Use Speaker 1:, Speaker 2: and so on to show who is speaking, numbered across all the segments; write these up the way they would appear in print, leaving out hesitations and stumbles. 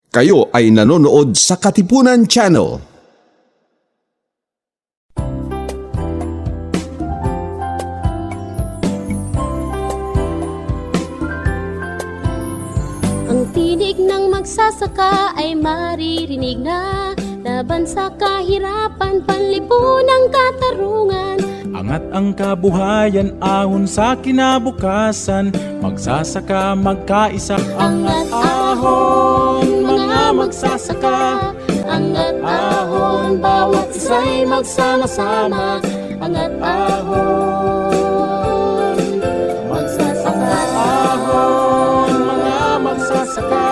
Speaker 1: Kayo ay nanonood sa Katipunan Channel.
Speaker 2: Ang tinig ng magsasaka ay maririnig na, laban sa kahirapan, panlipunang katarungan.
Speaker 3: Angat ang kabuhayan, ahon sa kinabukasan, magsasaka magkaisa.
Speaker 2: Angat ahon, mga magsasaka. Angat ahon, bawat isa'y magsama-sama. Angat ahon, magsasaka.
Speaker 3: Ahon, mga magsasaka.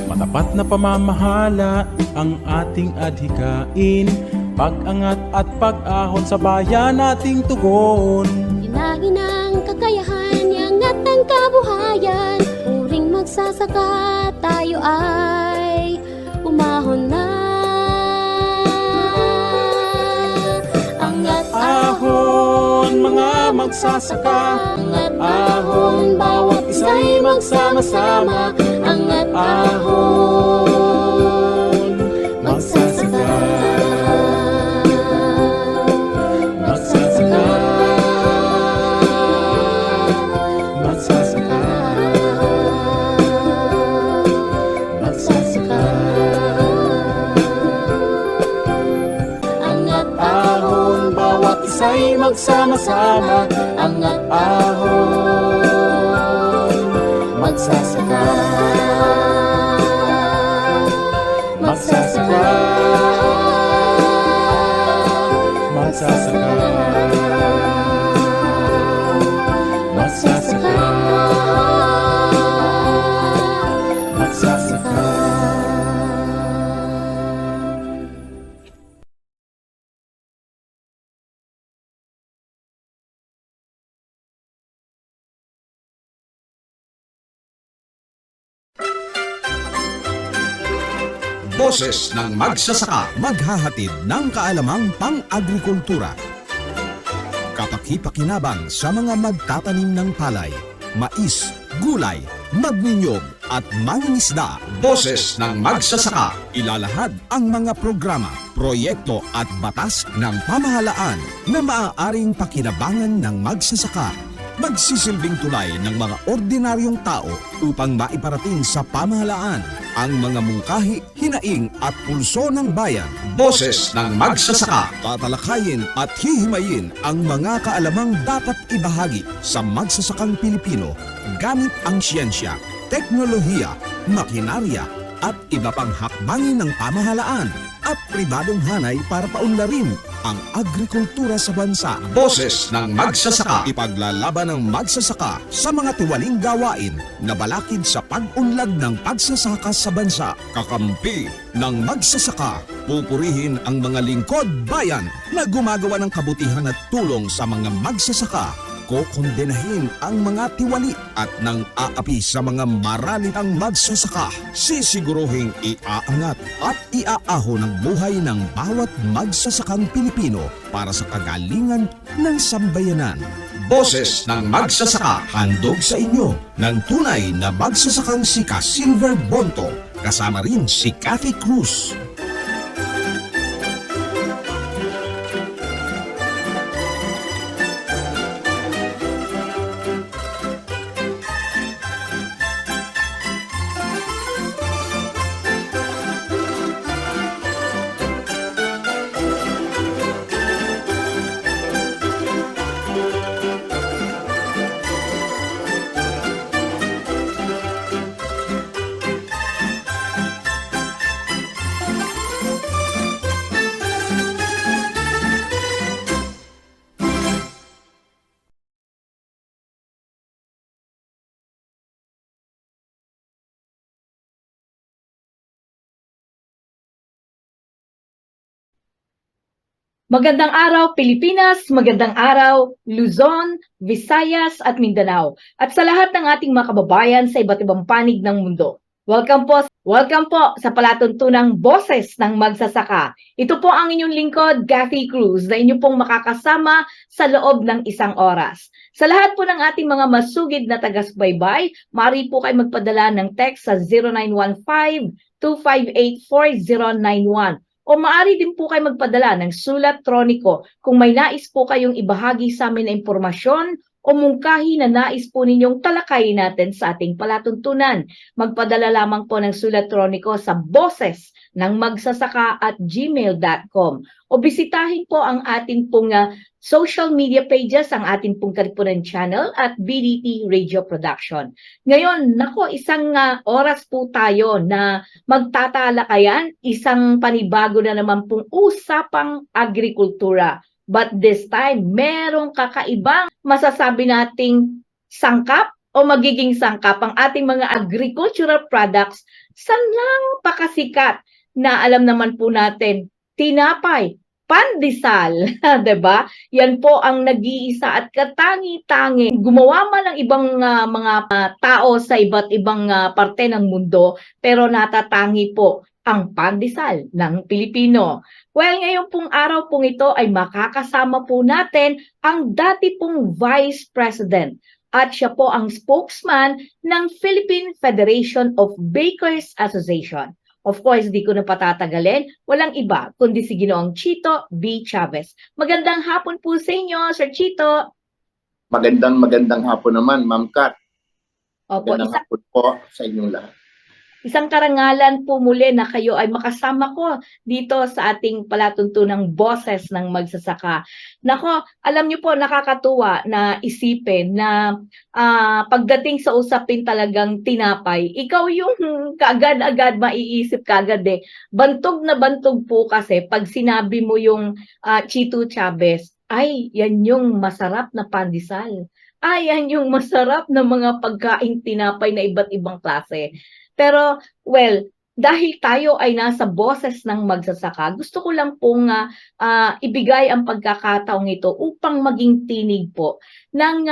Speaker 3: Matapat na pamamahala ang ating adhikain, pag-angat at pag-ahon sa bayan nating tugon.
Speaker 2: Hinahin ang kakayahan, iangat ang kabuhayan. Puring magsasaka, tayo ay umahon na. Angat
Speaker 3: Ahon, mga magsasaka.
Speaker 2: angat ahon, bawat isa'y magsama-sama. Angat ahon, magsasaka.
Speaker 3: Magsasaka. Magsasaka.
Speaker 2: Magsasaka. Angat ahon, bawat isa'y magsama-sama. Angat ahon, magsasaka.
Speaker 3: Magsasaka. Magsasaka. Magsasaka. Magsasaka.
Speaker 1: Boses ng magsasaka, maghahatid ng kaalamang pang-agrikultura. Kapaki-pakinabang sa mga magtatanim ng palay, mais, gulay, magninyog at mangingisda. Boses ng magsasaka, ilalahad ang mga programa, proyekto at batas ng pamahalaan na maaaring pakinabangan ng magsasaka. Magsisilbing tulay ng mga ordinaryong tao upang maiparating sa pamahalaan ang mga mungkahi, hinaing at pulso ng bayan. Boses ng magsasaka, tatalakayin at hihimayin ang mga kaalamang dapat ibahagi sa magsasakang Pilipino gamit ang siyensya, teknolohiya, makinarya at iba pang hakbangin ng pamahalaan at pribadong hanay para paunlarin ang agrikultura sa bansa. Boses ng magsasaka, ipaglalaban ng magsasaka sa mga tiwaling gawain na balakid sa pag-unlad ng pagsasaka sa bansa. Kakampi ng magsasaka, pupurihin ang mga lingkod bayan na gumagawa ng kabutihan at tulong sa mga magsasaka. Kokondenahin ang mga tiwali at nang aapi sa mga maralitang magsasaka. Sisiguruhing iaangat at iaahon ang buhay ng bawat magsasakang Pilipino para sa kagalingan ng sambayanan. Boses ng magsasaka, handog sa inyo ng tunay na magsasakang si Silver Bonto, kasama rin si Cathy Cruz.
Speaker 4: Magandang araw Pilipinas, magandang araw Luzon, Visayas at Mindanao at sa lahat ng ating mga kababayan sa iba't ibang panig ng mundo. Welcome po sa palatuntunang Boses ng Magsasaka. Ito po ang inyong lingkod, Cathy Cruz, na inyo pong makakasama sa loob ng isang oras. Sa lahat po ng ating mga masugid na taga-subaybay, maaari po kayo magpadala ng text sa 0915 0917-258-4091. O maaari din po kayo magpadala ng sulat troniko kung may nais po kayong ibahagi sa amin na impormasyon o mungkahi na nais po ninyong talakayin natin sa ating palatuntunan. Magpadala lamang po ng sulat troniko sa boses@gmail.com o bisitahin po ang ating pong social media pages, ang ating pong Karipunan channel at BDT Radio Production. Ngayon, nako, isang oras po tayo na magtatalakayan, isang panibago na naman pong usapang agrikultura. But this time, merong kakaibang masasabi nating sangkap o magiging sangkap ang ating mga agricultural products sa napakasikat na alam naman po natin, tinapay, pandesal, 'di ba? Yan po ang nag-iisa at katangi-tangi. Gumawa man ng ibang mga tao sa iba't ibang parte ng mundo, pero natatangi po ang pandesal ng Pilipino. Well, ngayon pong araw pong ito ay makakasama po natin ang dati pong Vice President at siya po ang spokesman ng Philippine Federation of Bakers Association. Of course, di ko na patatagalin, walang iba kundi si Ginoong Chito B. Chavez. Magandang hapon po sa inyo, Sir Chito.
Speaker 5: Magandang hapon naman, Ma'am Kat.
Speaker 4: Opo,
Speaker 5: Magandang hapon po sa inyong lahat.
Speaker 4: isang karangalan po muli na kayo ay makasama ko dito sa ating palatuntunang boses ng magsasaka. Nako, alam niyo po, nakakatuwa na isipin na pagdating sa usapin talagang tinapay, ikaw yung kaagad-agad maiisip kaagad eh. Bantog na bantog po kasi pag sinabi mo yung Chito Chavez, ay, yan yung masarap na pandesal. Ay, yan yung masarap na mga pagkaing tinapay na iba't ibang klase. Pero, well, dahil tayo ay nasa boses ng magsasaka, gusto ko lang pong ibigay ang pagkakataong ito upang maging tinig po ng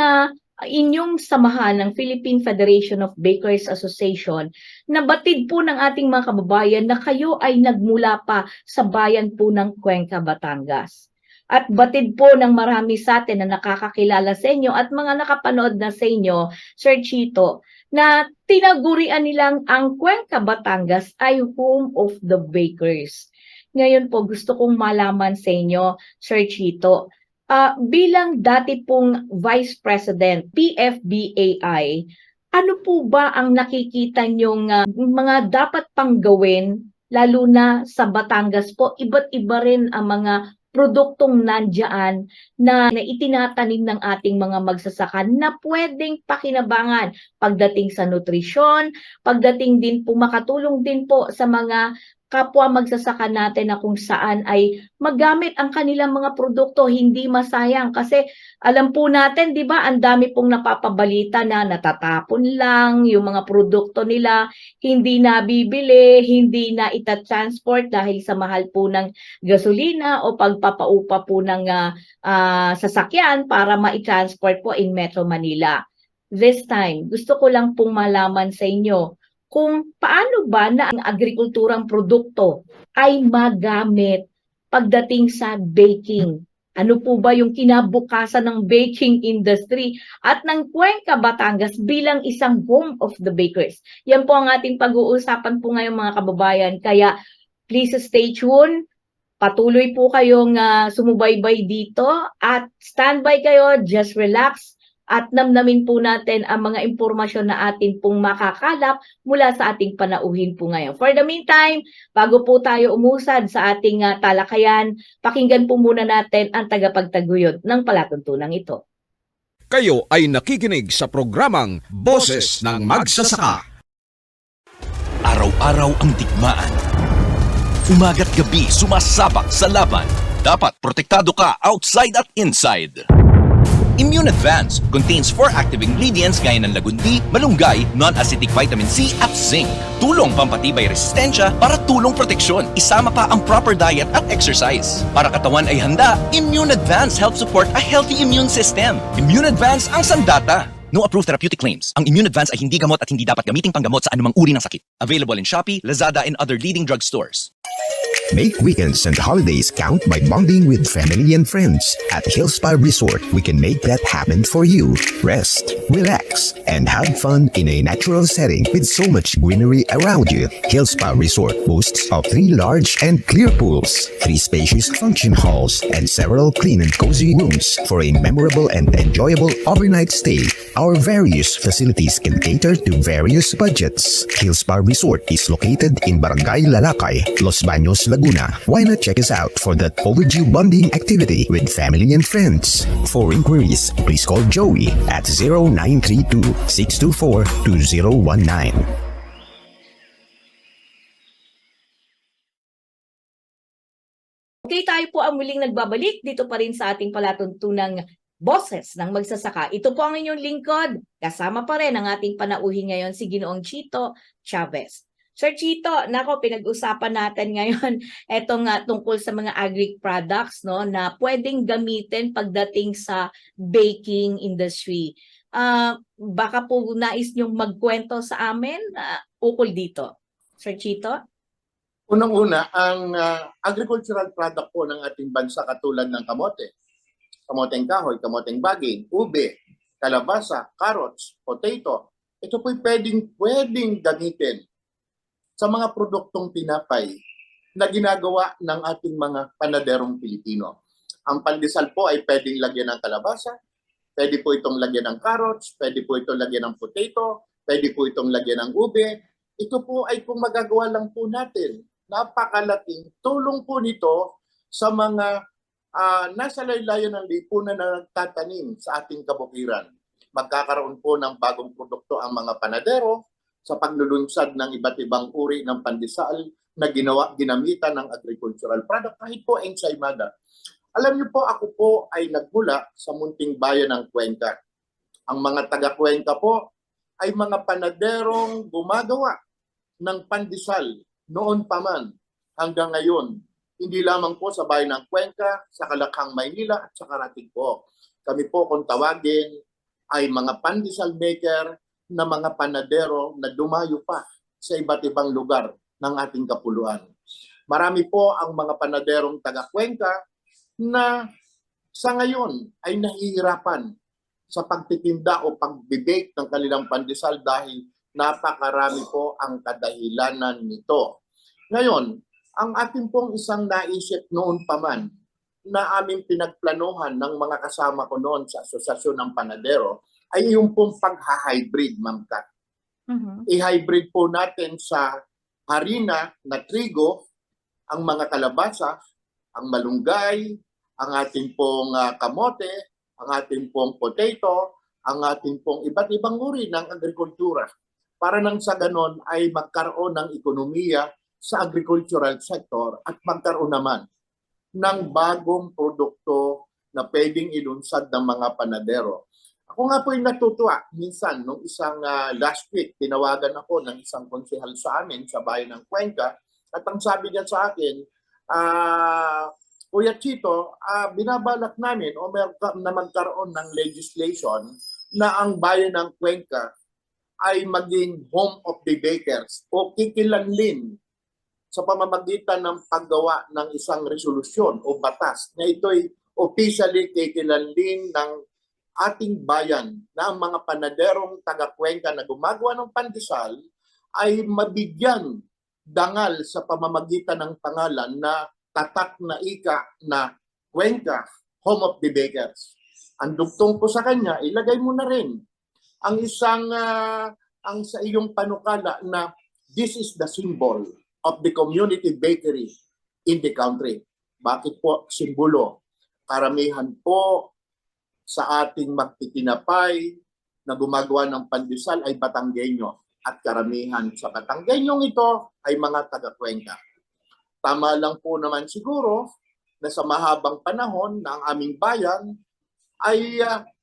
Speaker 4: inyong samahan ng Philippine Federation of Bakers Association na batid po ng ating mga kababayan na kayo ay nagmula pa sa bayan po ng Cuenca, Batangas. At batid po ng marami sa atin na nakakakilala sa inyo at mga nakapanood na sa inyo, Sir Chito, na tinagurian nilang ang Cuenca, Batangas ay home of the bakers. Ngayon po, gusto kong malaman sa inyo, Sir Chito, bilang dati pong Vice President, PFBAI, ano po ba ang nakikita nyong mga dapat pang gawin, lalo na sa Batangas po, iba't iba rin ang mga produktong nandyan na itinatanim ng ating mga magsasaka na pwedeng pakinabangan pagdating sa nutrisyon, pagdating din po, makatulong din po sa mga kapwa magsasaka natin na kung saan ay magamit ang kanilang mga produkto, hindi masayang. Kasi alam po natin, di ba, ang dami pong napapabalita na natatapon lang yung mga produkto nila, hindi nabibili, hindi na itatransport dahil sa mahal po ng gasolina o pagpapaupa po ng sasakyan para ma-transport po in Metro Manila. This time, gusto ko lang pong malaman sa inyo kung paano ba na ang agrikulturang produkto ay magamit pagdating sa baking. Ano po ba yung kinabukasan ng baking industry at ng Cuenca, Batangas bilang isang home of the bakers? Yan po ang ating pag-uusapan po ngayon mga kababayan. Kaya please stay tuned. Patuloy po kayong sumubaybay dito at standby kayo, just relax. At namnamin po natin ang mga impormasyon na atin pong makakalap mula sa ating panauhin po ngayon. For the meantime, bago po tayo umusad sa ating talakayan, pakinggan po muna natin ang tagapagtaguyod ng palatuntunang ito.
Speaker 1: Kayo ay nakikinig sa programang Boses ng Magsasaka.
Speaker 6: Araw-araw ang digmaan. Umaga't gabi sumasabak sa laban. Dapat protektado ka outside at inside. Immune Advance contains 4 active ingredients gaya ng lagundi, malunggay, non-acidic vitamin C at zinc. Tulong pampatibay resistensya para tulong proteksyon. Isama pa ang proper diet at exercise. Para katawan ay handa, Immune Advance helps support a healthy immune system. Immune Advance ang sandata. No approved therapeutic claims. Ang Immune Advance ay hindi gamot at hindi dapat gamiting panggamot sa anumang uri ng sakit. Available in Shopee, Lazada, and other leading drugstores.
Speaker 7: Make weekends and holidays count by bonding with family and friends. At Hillspa Resort, we can make that happen for you. Rest, relax, and have fun in a natural setting with so much greenery around you. Hillspa Resort boasts of 3 large and clear pools, 3 spacious function halls, and several clean and cozy rooms for a memorable and enjoyable overnight stay. Our various facilities can cater to various budgets. Hillspa Resort is located in Barangay Lalakay, Los Baños, Laguna. Why not check us out for that overdue bonding activity with family and friends? For inquiries, please call Joey at 0932-624-2019.
Speaker 4: Okay, tayo po ang muling nagbabalik dito pa rin sa ating palatuntunang Boses ng Magsasaka. Ito po ang inyong lingkod. Kasama pa rin ang ating panauhin ngayon si Ginoong Chito Chavez. Sir Chito, nako, pinag-usapan natin ngayon etong tungkol sa mga agri products, no, na pwedeng gamitin pagdating sa baking industry. Baka po nais niyong magkwento sa amin ukol dito. Sir Chito?
Speaker 5: Unang-una, ang agricultural product po ng ating bansa katulad ng kamote, kamoteng kahoy, kamoteng baging, ube, kalabasa, carrots, potato, ito po'y pwedeng gamitin sa mga produktong tinapay na ginagawa ng ating mga panaderong Pilipino. Ang pandesal po ay pwedeng lagyan ng kalabasa, pwede po itong lagyan ng carrots, pwede po itong lagyan ng potato, pwede po itong lagyan ng ube. Ito po ay kung magagawa lang po natin. Napakalaking tulong po nito sa mga nasa laylayan ng lipunan na nagtatanim sa ating kabukiran. Magkakaroon po ng bagong produkto ang mga panadero sa paglulunsad ng iba't ibang uri ng pandesal na ginamitan ng agricultural product, kahit po ensaymada. Alam niyo po, ako po ay nagmula sa munting bayan ng Cuenca. Ang mga taga-Cuenca po ay mga panaderong gumagawa ng pandesal noon pa man hanggang ngayon. Hindi lamang po sa bayan ng Cuenca, sa Kalakhang, Maynila at sa Karatig po. Kami po kung tawagin ay mga pandesal maker na mga panadero na dumayo pa sa iba't ibang lugar ng ating kapuluan. Marami po ang mga panaderong taga-Cuenca na sa ngayon ay nahihirapan sa pagtitinda o pagbibake ng kanilang pandesal dahil napakarami po ang kadahilanan nito. Ngayon, ang ating pong isang naisip noon pa man na aming pinagplanuhan ng mga kasama ko noon sa Asosasyon ng Panadero ay yung pong pagha-hybrid, Ma'am Kat. I-hybrid po natin sa harina na trigo ang mga kalabasa, ang malunggay, ang ating pong kamote, ang ating pong potato, ang ating pong iba't ibang uri ng agrikultura. Para nang sa ganon ay magkaroon ng ekonomiya sa agricultural sector at magkaroon naman ng bagong produkto na pwedeng ilunsad ng mga panadero. Ako nga po yung natutuwa. Minsan, nung isang last week, tinawagan ako ng isang konsehal sa amin sa bayan ng Cuenca at ang sabi niya sa akin, Kuya Chito, binabalak namin na magkaroon ng legislation na ang bayan ng Cuenca ay maging home of the bakers o kikilanlin sa pamamagitan ng paggawa ng isang resolusyon o batas na ito'y officially kikilanlin ng ating bayan na ang mga panaderong taga-Cuenca na gumagawa ng pandesal ay mabigyan dangal sa pamamagitan ng pangalan na tatak na ika na Cuenca, home of the bakers. Ang dugtong ko sa kanya, ilagay mo na rin ang isang ang sa iyong panukala na this is the symbol of the community bakery in the country. Bakit po simbolo? Karamihan po sa ating magtitinapay na gumagawa ng pandesal ay Batanggenyo at karamihan sa Batanggenyong ito ay mga taga-Cuenca. Tama lang po naman siguro na sa mahabang panahon ng aming bayan ay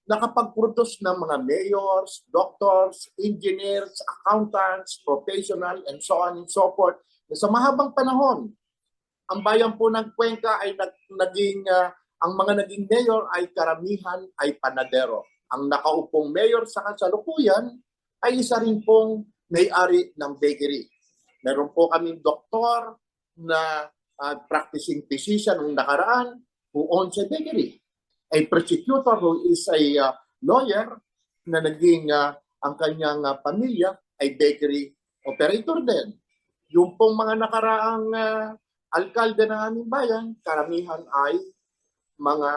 Speaker 5: nakapag-produce ng mga mayors, doctors, engineers, accountants, professional, and so on and so forth. Na sa mahabang panahon, ang bayan po ng Cuenca ay ang mga naging mayor ay karamihan ay panadero. Ang nakaupong mayor sa kasalukuyan ay isa rin pong may-ari ng bakery. Meron po kaming doktor na practicing physician nung nakaraan who owns a bakery. A prosecutor who is a lawyer na naging ang kanyang pamilya ay bakery operator din. Yung pong mga nakaraang alkalde ng aming bayan, karamihan ay mga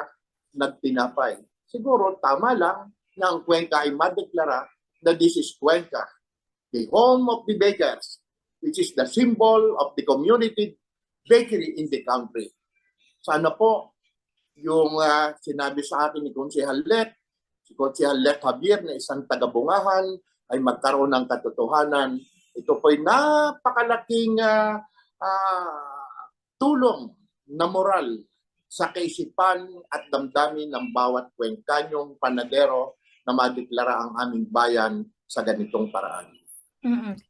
Speaker 5: nagtinapay. Siguro tama lang na ang Cuenca ay madeklara na this is Cuenca, the home of the bakers, which is the symbol of the community bakery in the country. Sana po yung sinabi sa akin ni Konsehal Let, si Konsehal Let Javier na isang taga-Bungahan ay magkaroon ng katotohanan. Ito po'y napakalaking tulong na moral sa kaisipan at damdamin ng bawat Cuencanyong panadero na madeklara ang aming bayan sa ganitong paraan.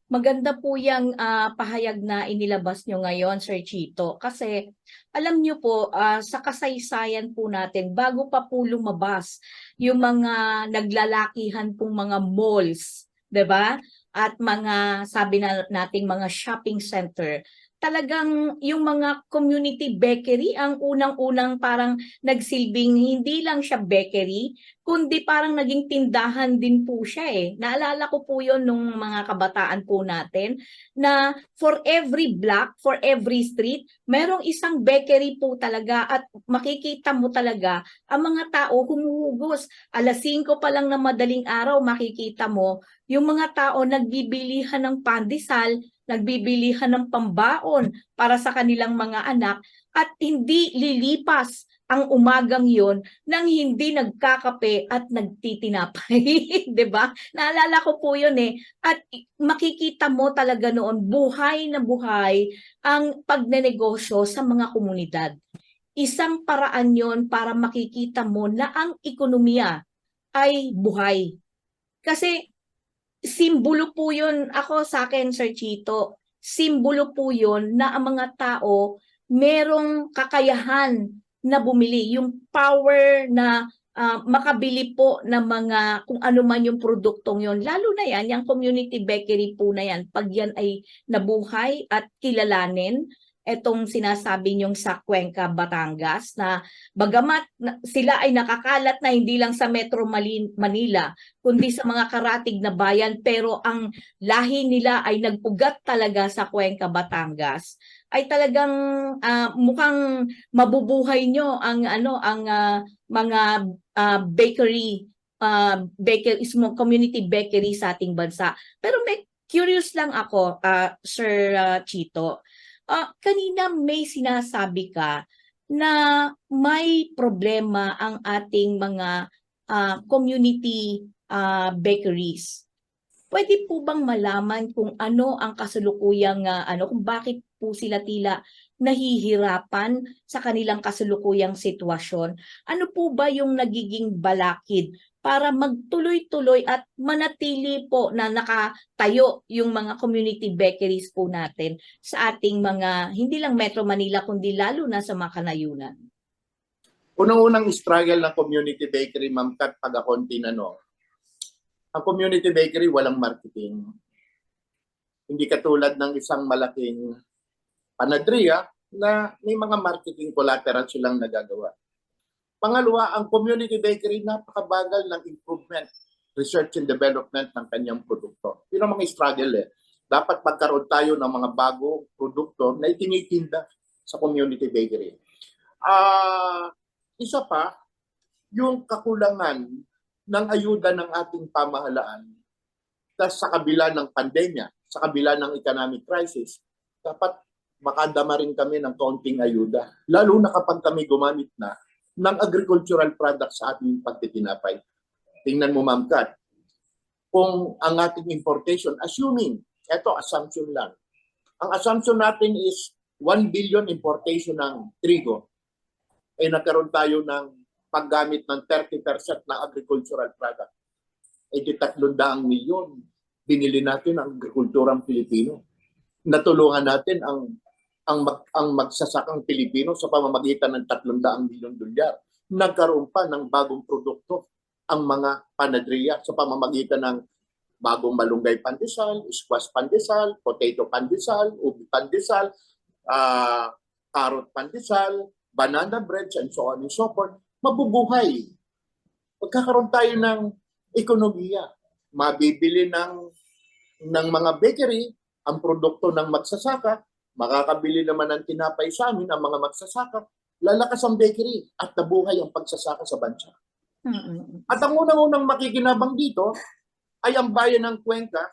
Speaker 4: Maganda po yung pahayag na inilabas nyo ngayon, Sir Chito. Kasi alam nyo po, sa kasaysayan po natin, bago pa po lumabas yung mga naglalakihan pong mga malls, 'di ba? At mga, sabi na nating mga shopping center, talagang yung mga community bakery ang unang-unang parang nagsilbing hindi lang siya bakery, kundi parang naging tindahan din po siya eh. Naalala ko po yun nung mga kabataan po natin na for every block, for every street, merong isang bakery po talaga at makikita mo talaga ang mga tao humuhugos. 5:00 pa lang na madaling araw makikita mo yung mga tao nagbibilihan ng pandesal, nagbibilihan ng pambaon para sa kanilang mga anak at hindi lilipas ang umagang yon nang hindi nagkakape at nagtitinapay, 'di ba? Naalala ko po 'yon eh. At makikita mo talaga noon buhay na buhay ang pagnenegosyo sa mga komunidad. Isang paraan 'yon para makikita mo na ang ekonomiya ay buhay. Kasi simbolo po yun, ako sa akin, Sir Chito, simbolo po yun na ang mga tao merong kakayahan na bumili, yung power na makabili po ng mga kung ano man yung produktong yon. Lalo na yan, yung community bakery po na yan, pag yan ay nabuhay at kilalanin, etong sinasabi niyong sa Cuenca, Batangas, na bagamat sila ay nakakalat na hindi lang sa Metro Manila, kundi sa mga karatig na bayan, pero ang lahi nila ay nag-ugat talaga sa Cuenca, Batangas, ay talagang mukhang mabubuhay nyo ang mga bakery, community bakery sa ating bansa. Pero may curious lang ako, Sir Chito. Kanina may sinasabi ka na may problema ang ating mga community bakeries. Pwede po bang malaman kung ano ang kasalukuyang kung bakit po sila tila nahihirapan sa kanilang kasalukuyang sitwasyon? Ano po ba yung nagiging balakid para magtuloy-tuloy at manatili po na nakatayo yung mga community bakeries po natin sa ating mga, hindi lang Metro Manila, kundi lalo na sa mga kanayunan?
Speaker 5: Unang-unang struggle ng community bakery, Ma'am Kat, pag ako tinanong, ang community bakery walang marketing. Hindi katulad ng isang malaking panaderia na may mga marketing collateral silang nagagawa. Pangalawa, ang community bakery napakabagal ng improvement, research and development ng kanyang produkto. Yun ang mga struggle eh. Dapat magkaroon tayo ng mga bagong produkto na itinitinda sa community bakery. Isa pa, yung kakulangan ng ayuda ng ating pamahalaan sa kabila ng pandemya, sa kabila ng economic crisis, dapat makadama rin kami ng kaunting ayuda. Lalo na kapag kami gumamit na ng agricultural products sa ating pagtitinapay. Tingnan mo, Ma'am Kat, kung ang ating importation, assuming, eto assumption lang, ang assumption natin is 1 billion importation ng trigo, ay nagkaroon tayo ng paggamit ng 30% ng agricultural product. Di 300 milyon binili natin ang agrikulturang Pilipino. Natulungan natin ang magsasakang Pilipino sa pamamagitan ng 300 milyon dolyar. Nagkaroon pa ng bagong produkto ang mga panaderia sa pamamagitan ng bagong malunggay pandesal, squash pandesal, potato pandesal, ubi pandesal, carrot pandesal, banana breads, and so on and so forth, mabubuhay. Magkakaroon tayo ng ekonomiya. Mabibili ng mga bakery ang produkto ng magsasaka, makakabili naman ng tinapay sa amin ang mga magsasaka, lalakas ang bakery at nabuhay ang pagsasaka sa bansa. At ang unang-unang makikinabang dito ay ang bayan ng Cuenca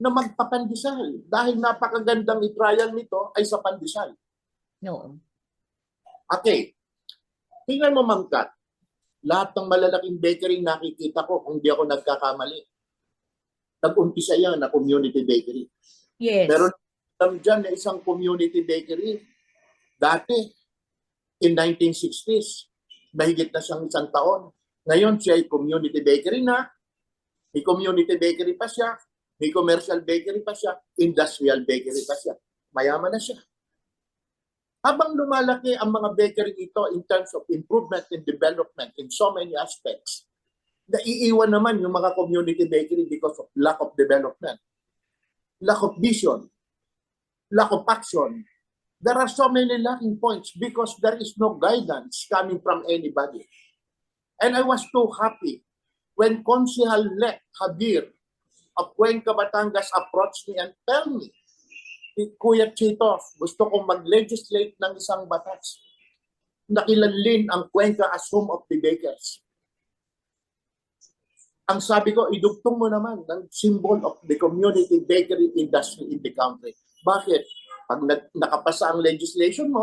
Speaker 5: na magpapandesal dahil napakagandang i-trial nito ay sa pandesal.
Speaker 4: No.
Speaker 5: Okay. Tingnan mo, Ma'am Kat, lahat ng malalaking bakery nakikita ko kung di ako nagkakamali. Nag-umpisa yan na community bakery.
Speaker 4: Yes.
Speaker 5: Meron lang dyan na isang community bakery dati in 1960s. Mahigit na siyang 1 taon. Ngayon siya ay community bakery na. May community bakery pa siya. May commercial bakery pa siya. Industrial bakery pa siya. Mayaman na siya. Habang lumalaki ang mga bakery ito in terms of improvement and development in so many aspects, naiiwan naman yung mga community bakery because of lack of development, lack of vision, lack of action. There are so many lacking points because there is no guidance coming from anybody. And I was too happy when Konsehal Lek Javier of Cuenca, Batangas approached me and tell me, Kuya Chito, gusto kong mag-legislate ng isang batas na kilanlin ang Cuenca as home of the bakers. Ang sabi ko, idugtong mo naman ng symbol of the community bakery industry in the country. Bakit? Pag nakapasa ang legislation mo,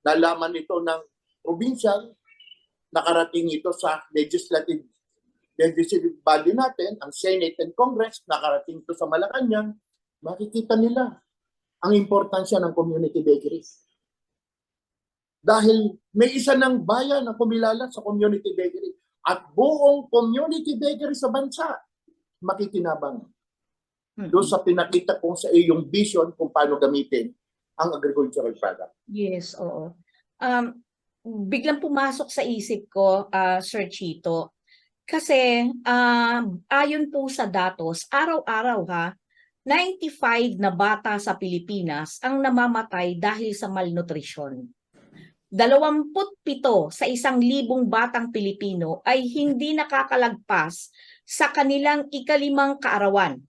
Speaker 5: nalaman ito ng provincial, nakarating ito sa legislative body natin, ang Senate and Congress, nakarating ito sa Malacanang, makikita nila ang importansya ng community bakeries. Dahil may isa ng bayan na kumilala sa community bakery at buong community bakery sa bansa makikinabang. Doon sa pinakita ko sa iyong vision kung paano gamitin ang agricultural product.
Speaker 4: Yes, oo. Biglang pumasok sa isip ko, Sir Chito, kasi ayon po sa datos, araw-araw 95 na bata sa Pilipinas ang namamatay dahil sa malnutrisyon. 27 sa 1,000 batang Pilipino ay hindi nakakalagpas sa kanilang ika-5 kaarawan.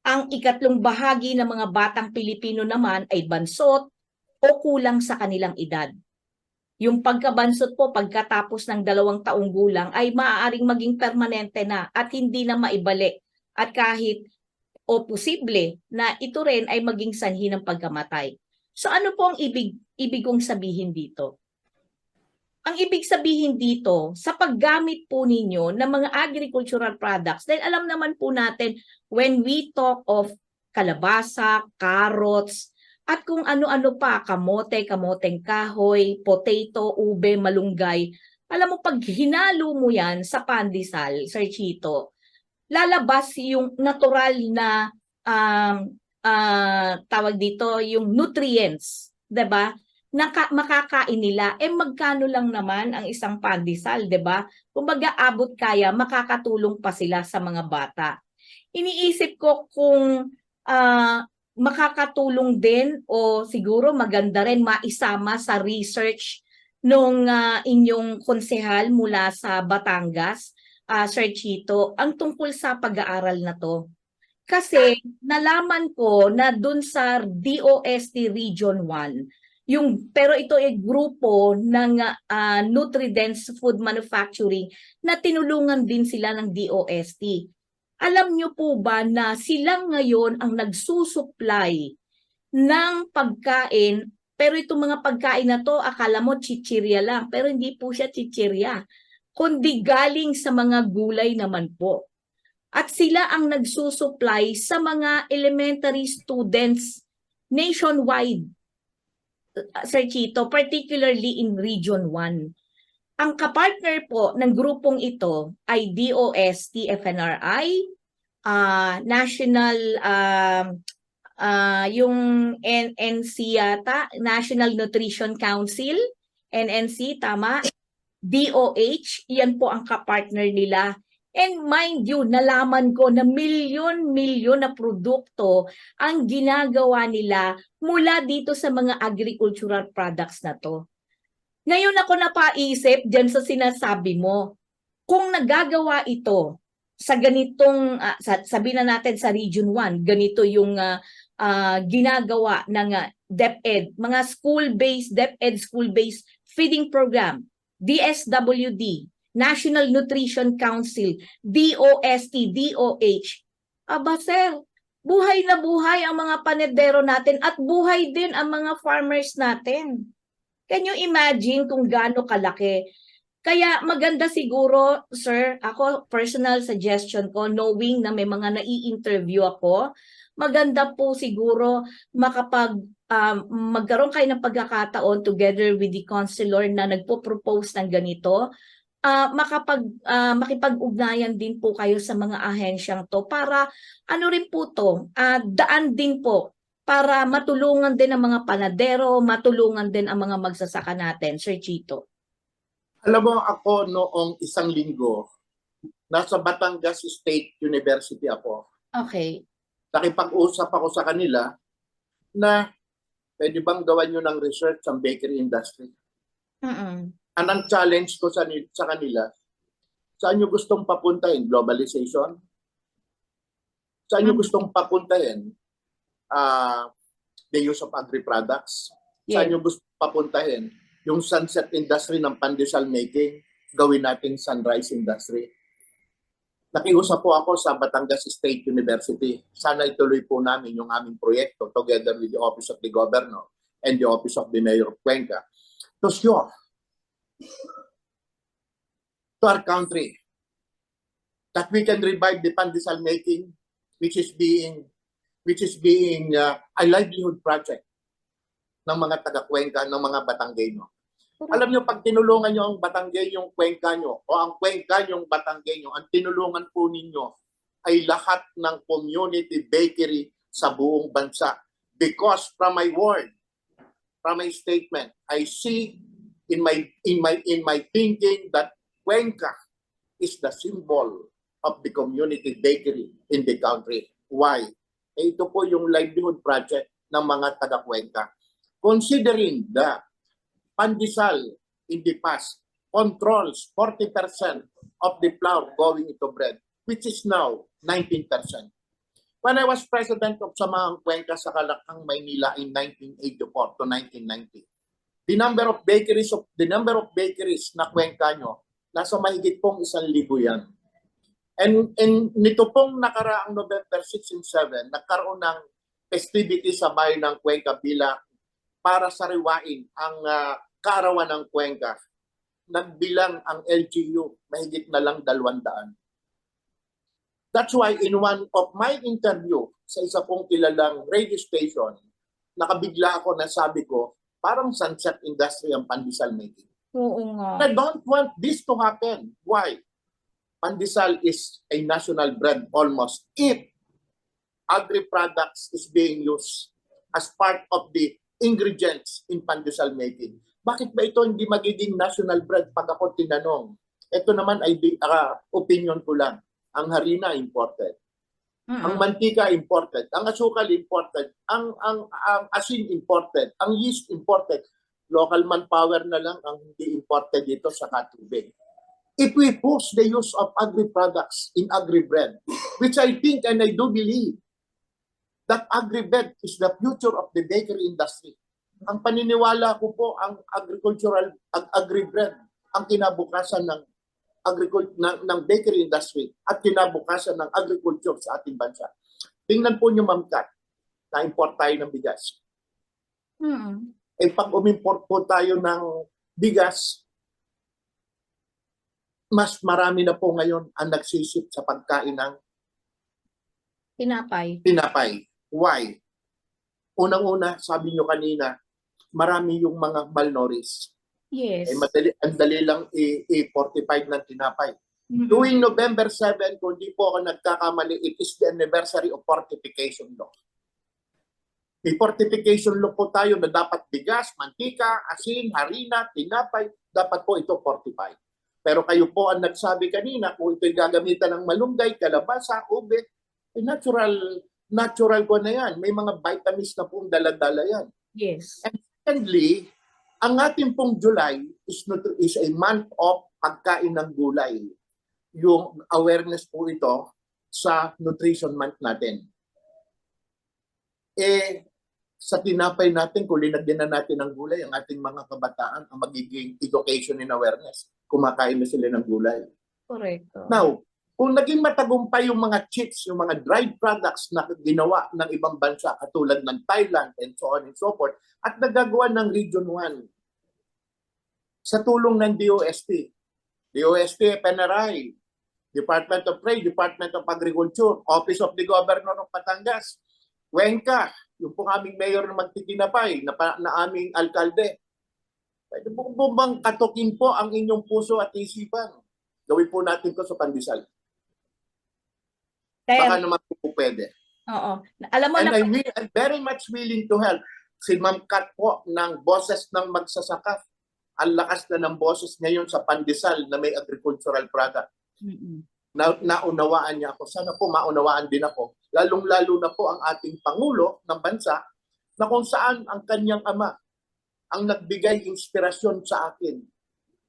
Speaker 4: Ang ika-3 bahagi ng mga batang Pilipino naman ay bansot o kulang sa kanilang edad. Yung pagkabansot po pagkatapos ng 2 taong gulang ay maaaring maging permanente na at hindi na maibalik. At kahit o posible na ito rin ay maging sanhi ng pagkamatay. So ano po ang ibig kong sabihin dito? Ang ibig sabihin dito, sa paggamit po ninyo ng mga agricultural products, dahil alam naman po natin when we talk of kalabasa, carrots, at kung ano-ano pa, kamote, kamoteng kahoy, potato, ube, malunggay, alam mo pag hinalo mo yan sa pandesal, Sir Chito, lalabas yung natural na tawag dito, yung nutrients, 'di ba? Makakain nila. Magkano lang naman ang isang pandesal, 'di ba? Kumbaga abot kaya, makakatulong pa sila sa mga bata. Iniisip ko kung makakatulong din o siguro maganda rin maisama sa research nung inyong konsehal mula sa Batangas, Sir Chito, ang tungkol sa pag-aaral na to. Kasi nalaman ko na dun sa DOST Region 1, pero ito ay grupo ng Nutri-Dense Food Manufacturing na tinulungan din sila ng DOST. Alam nyo po ba na sila ngayon ang nagsusupply ng pagkain, pero itong mga pagkain na to, akala mo chichirya lang, pero hindi po siya chichirya, kundi galing sa mga gulay naman po. At sila ang nagsusupply sa mga elementary students nationwide, Sir Chito, particularly in Region 1. Ang kapartner po ng grupong ito ay DOST, FNRI, National, yung NNC yata, National Nutrition Council, NNC, tama? DOH, yan po ang kapartner nila And mind you, nalaman ko na milyon-milyon na produkto ang ginagawa nila mula dito sa mga agricultural products na to. Ngayon ako napaisip dyan sa sinasabi mo, kung nagagawa ito sa ganitong, sabihin na natin sa Region 1, ganito yung ginagawa ng DepEd, mga DepEd school-based feeding program, DSWD, National Nutrition Council, DOST, DOH. Aba sir, buhay na buhay ang mga panadero natin at buhay din ang mga farmers natin. Can you imagine kung gaano kalaki? Kaya maganda siguro, sir, ako personal suggestion ko, knowing na may mga nai-interview ako, maganda po siguro magkaroon kayo ng pagkakataon together with the counselor na nagpo-propose ng ganito, makipag-ugnayan din po kayo sa mga ahensyang to para ano rin po to, daan din po para matulungan din ang mga panadero, matulungan din ang mga magsasaka natin, Sir Chito.
Speaker 5: Alam mo, ako noong isang linggo, nasa Batangas State University ako.
Speaker 4: Okay.
Speaker 5: Nakipag-usap ako sa kanila na pwede bang gawan nyo ng research ang bakery industry. Anong challenge ko sa kanila, saan nyo gustong papuntahin? Globalization? Saan nyo gustong papuntahin? The use of agri-products? Saan nyo gustong papuntahin? Yung sunset industry ng pandesal making, gawin nating sunrise industry. Nakiusap po ako sa Batangas State University. Sana ituloy po namin yung aming proyekto together with the Office of the Governor and the Office of the Mayor of Cuenca to show to our country that we can revive the pandesal making, which is being a livelihood project ng mga taga-Cuenca, ng mga Batanggenyo. Alam nyo, pag tinulungan nyo ang Batanggenyong Cuencanyo o ang Cuencanyo Batanggenyo, ang tinulungan po ninyo ay lahat ng community bakery sa buong bansa. Because from my word, from my statement, I see in my thinking that Cuenca is the symbol of the community bakery in the country. Why? Ito po yung livelihood project ng mga taga-Cuenca. Considering the pandesal in the past controls 40% of the flour going into bread, which is now 19%. When I was president of Samahang Cuenca sa Calakang, Maynila in 1984 to 1990, the number of bakeries na Cuencanyo, nasa mahigit pong 1,000 yan. And nito pong nakaraang November 6 and 7, nagkaroon ng festivity sa bayan ng Cuenca bilang para sariwain ang kaarawan ng Cuenca. Nagbilang ang LGU, mahigit na lang 200. That's why in one of my interview sa isa pong kilalang radio station, nakabigla ako na sabi ko, parang sunset industry ang pandesal making.
Speaker 4: Oo nga.
Speaker 5: I don't want this to happen. Why? Pandesal is a national brand almost if agri-products is being used as part of the ingredients in pandesal making. Bakit ba ito hindi magiging national brand pag ako tinanong? Ito naman ay opinion ko lang. Ang harina imported. Ang mantika imported, ang asukal imported, ang asin imported, ang yeast imported. Local manpower na lang ang hindi imported dito sa katubig. If we push the use of agri-products in agri-bread, which I think and I do believe that agri-bread is the future of the bakery industry. Ang paniniwala ko po, ang agri-bread, ang kinabukasan ng bakery industry at kinabukasan ng agriculture sa ating bansa. Tingnan po nyo, Ma'am Kat, na-import tayo ng bigas. Eh pag umimport po tayo ng bigas, mas marami na po ngayon ang nagsisip sa pagkain ng tinapay. Why? Unang-una, sabi nyo kanina, marami yung mga malnourished.
Speaker 4: Yes.
Speaker 5: Ang dali lang i-45 ng tinapay. Tuwing November 7, kung di po ako nagkakamali, it is the anniversary of fortification law. May fortification law po tayo na dapat bigas, mantika, asin, harina, tinapay, dapat po ito 45. Pero kayo po ang nagsabi kanina, kung ito'y gagamitan ng malunggay, kalabasa, ube, natural ko na yan. May mga vitamins na pong dala-dala yan.
Speaker 4: Yes.
Speaker 5: And secondly, ang ating pong July is a month of pagkain ng gulay. Yung awareness po ito sa nutrition month natin. Sa tinapay natin, kung linagyan na natin ng gulay, ang ating mga kabataan, ang magiging education and awareness, kumakain na sila ng gulay.
Speaker 4: Correct.
Speaker 5: Now, kung naging matagumpay yung mga chips, yung mga dried products na ginawa ng ibang bansa, katulad ng Thailand and so on and so forth, at nagagawa ng Region 1, sa tulong ng DOST, PNRI, Department of Trade, Department of Agriculture, Office of the Governor of Batangas, Cuenca, yung pong aming mayor na magtitinapay, na aming alkalde. Pwede po bang katukin po ang inyong puso at isipan? Gawin po natin to sa pandesal. Baka naman po pwede.
Speaker 4: Oo. Alam mo
Speaker 5: And
Speaker 4: na,
Speaker 5: I'm very much willing to help. Si Ma'am Kat po ng boses ng magsasaka. Ang lakas na ng boses ngayon sa pandesal na may agricultural product. Naunawaan niya ako. Sana po maunawaan din ako. Lalong-lalo na po ang ating Pangulo ng bansa na kung saan ang kanyang ama ang nagbigay inspirasyon sa akin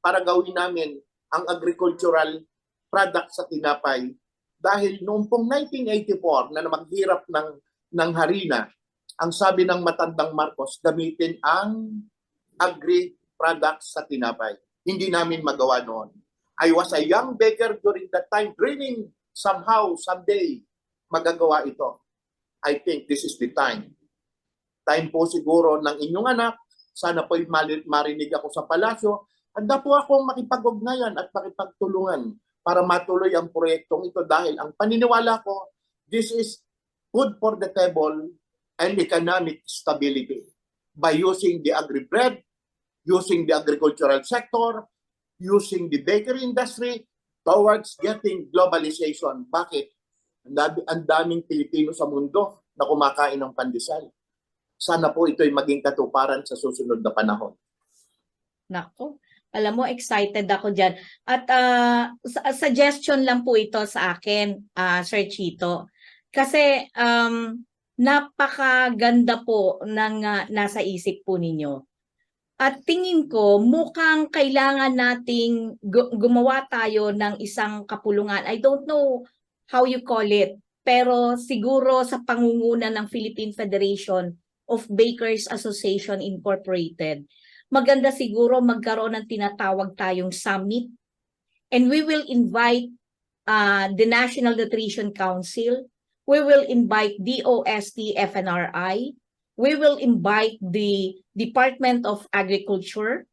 Speaker 5: para gawin namin ang agricultural product sa tinapay. Dahil noong pong 1984 na maghirap ng harina, ang sabi ng matandang Marcos, gamitin ang agri-products sa tinapay. Hindi namin magawa noon. I was a young baker during that time, dreaming somehow, someday, magagawa ito. I think this is the time. Time po siguro ng inyong anak. Sana po'y marinig ako sa palasyo. Handa po akong makipag-ugnayan at makipagtulungan para matuloy ang proyektong ito dahil ang paniniwala ko, this is food for the table and economic stability. By using the agri-bread, using the agricultural sector, using the bakery industry towards getting globalization. Bakit? Ang daming Pilipino sa mundo na kumakain ng pandesal. Sana po ito'y maging katuparan sa susunod na panahon.
Speaker 4: nako, alam mo, excited ako dyan. At suggestion lang po ito sa akin, Sir Chito. Kasi napakaganda po ng nasa isip po ninyo. At tingin ko, mukhang kailangan nating gumawa tayo ng isang kapulungan. I don't know how you call it, pero siguro sa pangunguna ng Philippine Federation of Bakers Association Incorporated, maganda siguro magkaroon ng tinatawag tayong summit. And we will invite the National Nutrition Council, we will invite DOST FNRI, we will invite the Department of Agriculture,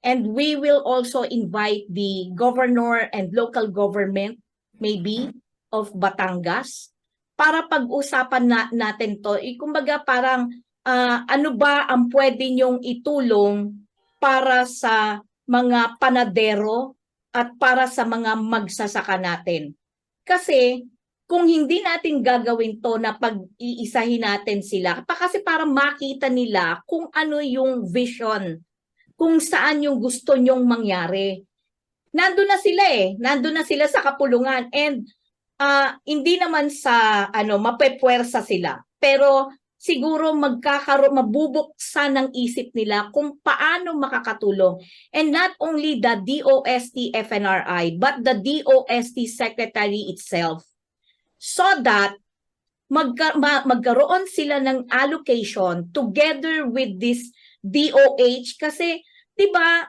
Speaker 4: and we will also invite the governor and local government, maybe, of Batangas, para pag-usapan natin to. Kumbaga parang ano ba ang pwede nyong itulong para sa mga panadero at para sa mga magsasaka natin. Kasi kung hindi natin gagawin to na pag-iisahin natin sila, kasi para makita nila kung ano yung vision, kung saan yung gusto nyong mangyari. Nandun na sila nandun na sila sa kapulungan, and hindi naman sa mapepwersa sila, pero siguro mabubuksan ng isip nila kung paano makakatulong. And not only the DOST FNRI, but the DOST Secretary itself. So that magkaroon sila ng allocation together with this DOH, kasi 'di ba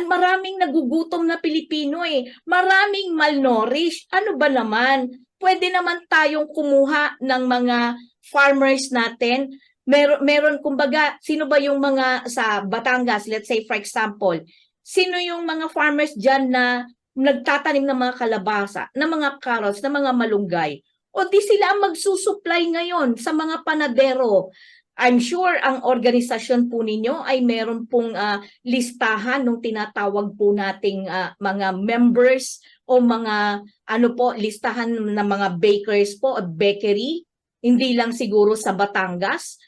Speaker 4: maraming nagugutom na Pilipino maraming malnourished. Ano ba naman? Pwede naman tayong kumuha ng mga farmers natin. Meron kumbaga, sino ba yung mga sa Batangas, let's say for example, sino yung mga farmers diyan na nagtatanim ng mga kalabasa, ng mga carrots, ng mga malunggay? O di sila ang magsusupply ngayon sa mga panadero. I'm sure ang organisasyon po ninyo ay meron pong listahan ng tinatawag po nating mga members o mga listahan ng mga bakers po, bakery. Hindi lang siguro sa Batangas,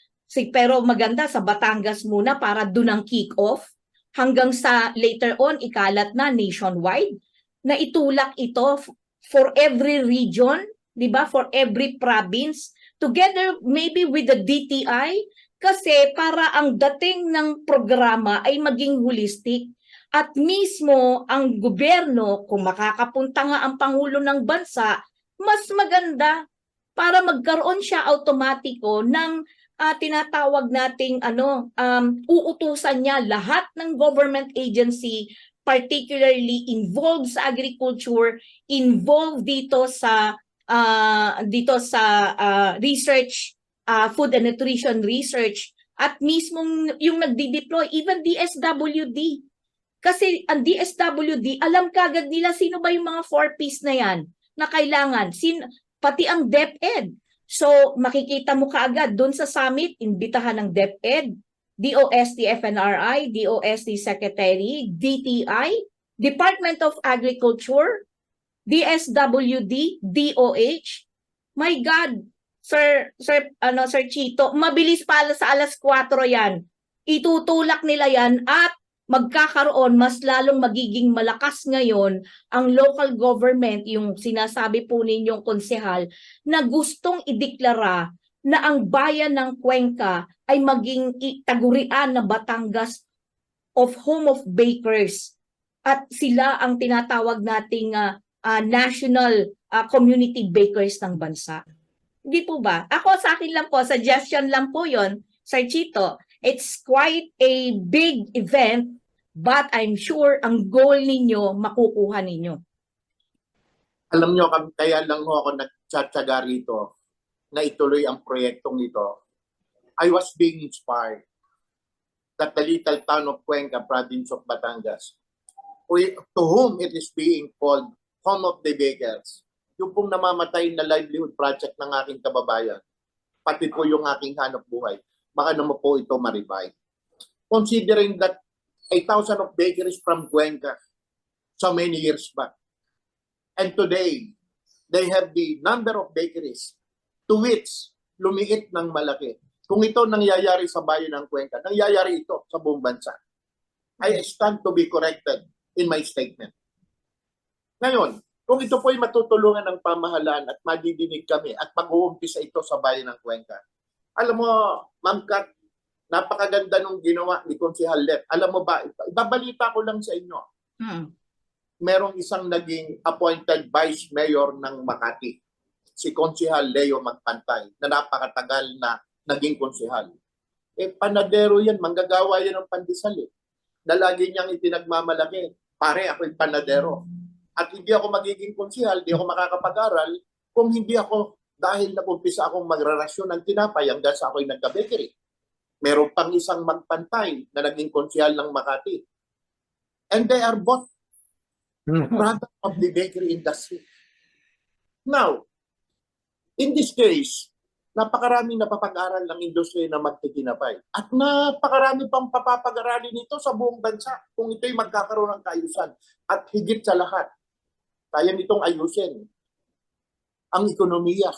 Speaker 4: pero maganda sa Batangas muna para doon ang kick-off hanggang sa later on ikalat na nationwide. na itulak ito for every region, 'di ba? For every province, together maybe with the DTI, kasi para ang dating ng programa ay maging holistic. At mismo ang gobyerno, kung makakapunta nga ang Pangulo ng Bansa, mas maganda para magkaroon siya automatiko ng tinatawag nating uutusan niya lahat ng government agency, particularly involved sa agriculture, involved dito sa research, food and nutrition research, at mismong yung nagdi-deploy, even DSWD. Kasi ang DSWD, alam kagad nila sino ba yung mga 4Ps na yan na kailangan, pati ang DepEd. So makikita mo kaagad doon sa summit, imbitahan ng DepEd, DOST FNRI, DOST Secretary, DTI, Department of Agriculture, DSWD, DOH. My God, Sir Chito, mabilis pa sa alas 4 yan. Itutulak nila yan at magkakaroon, mas lalong magiging malakas ngayon ang local government, yung sinasabi po ninyong konsehal, na gustong ideklara na ang bayan ng Cuenca ay maging tagurian na Batangas of Home of Bakers. At sila ang tinatawag nating national community bakers ng bansa. Hindi po ba? Ako sa akin lang po, suggestion lang po yon, Sir Chito. It's quite a big event, but I'm sure ang goal ninyo, makukuha ninyo.
Speaker 5: Alam nyo, kaya lang ho ako nagtsatsaga rito na ituloy ang proyektong ito. I was being inspired that the little town of Cuenca, province of Batangas, to whom it is being called Home of the Bakers, yung pong namamatay na livelihood project ng aking kababayan, pati po yung aking hanap buhay, baka naman po ito ma-revive. Considering that 1,000 of bakeries from Cuenca so many years back. And today, they have the number of bakeries to which lumiit ng malaki. Kung ito nangyayari sa bayan ng Cuenca, nangyayari ito sa buong bansa. I stand to be corrected in my statement. Ngayon, kung ito po'y matutulungan ng pamahalaan at madidinig kami at mag-uumpisa ito sa bayan ng Cuenca, alam mo, Ma'am Kat, napakaganda nung ginawa ni Konsehal Let. Alam mo ba, ibabalita ko lang sa inyo. Merong isang naging appointed vice mayor ng Makati, si Konsehal Leo Magpantay, na napakatagal na naging konsehal. Panadero yan, manggagawa yan ng pandesal. Na lagi niyang itinagmamalaki, pare, ako'y panadero. At hindi ako magiging konsehal, hindi ako makakapag-aral kung hindi ako, dahil nag-umpisa akong magrarasyon ng tinapay hanggang sa ako'y nagka-bakery. Meron pang isang Magpantay na naging konsehal ng Makati. And they are both product of the bakery industry. Now, in this case, napakaraming napapag-aral ng industriya na magtitinapay. At napakarami pang papapag-aralin nito sa buong bansa kung ito'y magkakaroon ng kaayusan. At higit sa lahat, kaya nitong ayusin ang ekonomiya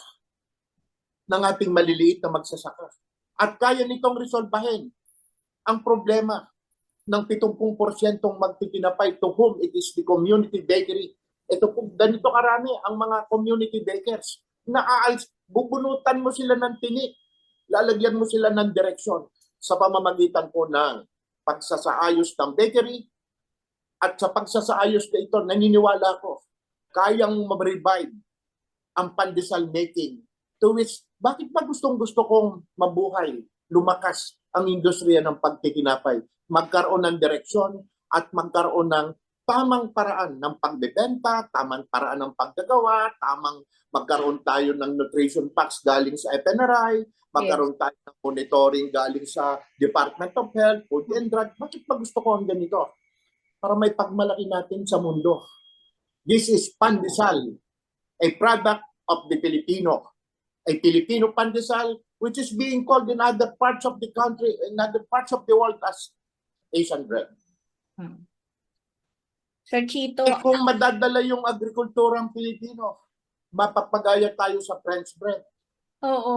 Speaker 5: ng ating maliliit na magsasaka. At kaya nitong resolbahin ang problema ng 70% magtitinapay to whom it is the community bakery. Ito po, ganito karami ang mga community bakers na bubunutan mo sila ng tinik, lalagyan mo sila ng direksyon sa pamamagitan po ng pagsasaayos ng bakery. At sa pagsasaayos na ito, naniniwala ko, kayang ma-revive ang pandesal making. To which, bakit ba gustong-gusto kong mabuhay, lumakas ang industriya ng pagtitinapay? Magkaroon ng direksyon at magkaroon ng tamang paraan ng pagbebenta, tamang paraan ng paggagawa, tamang magkaroon tayo ng nutrition packs galing sa FNRI, magkaroon tayo ng monitoring galing sa Department of Health, Food and Drug. Bakit ba gusto ko ang ganito? Para may pagmalaki natin sa mundo. This is pandesal, a product of the Filipino. A Filipino pandesal which is being called in other parts of the country, in other parts of the world as Asian bread.
Speaker 4: Sir Chito,
Speaker 5: Kung madadala yung agrikulturang Pilipino, mapapagaya tayo sa French bread.
Speaker 4: oo.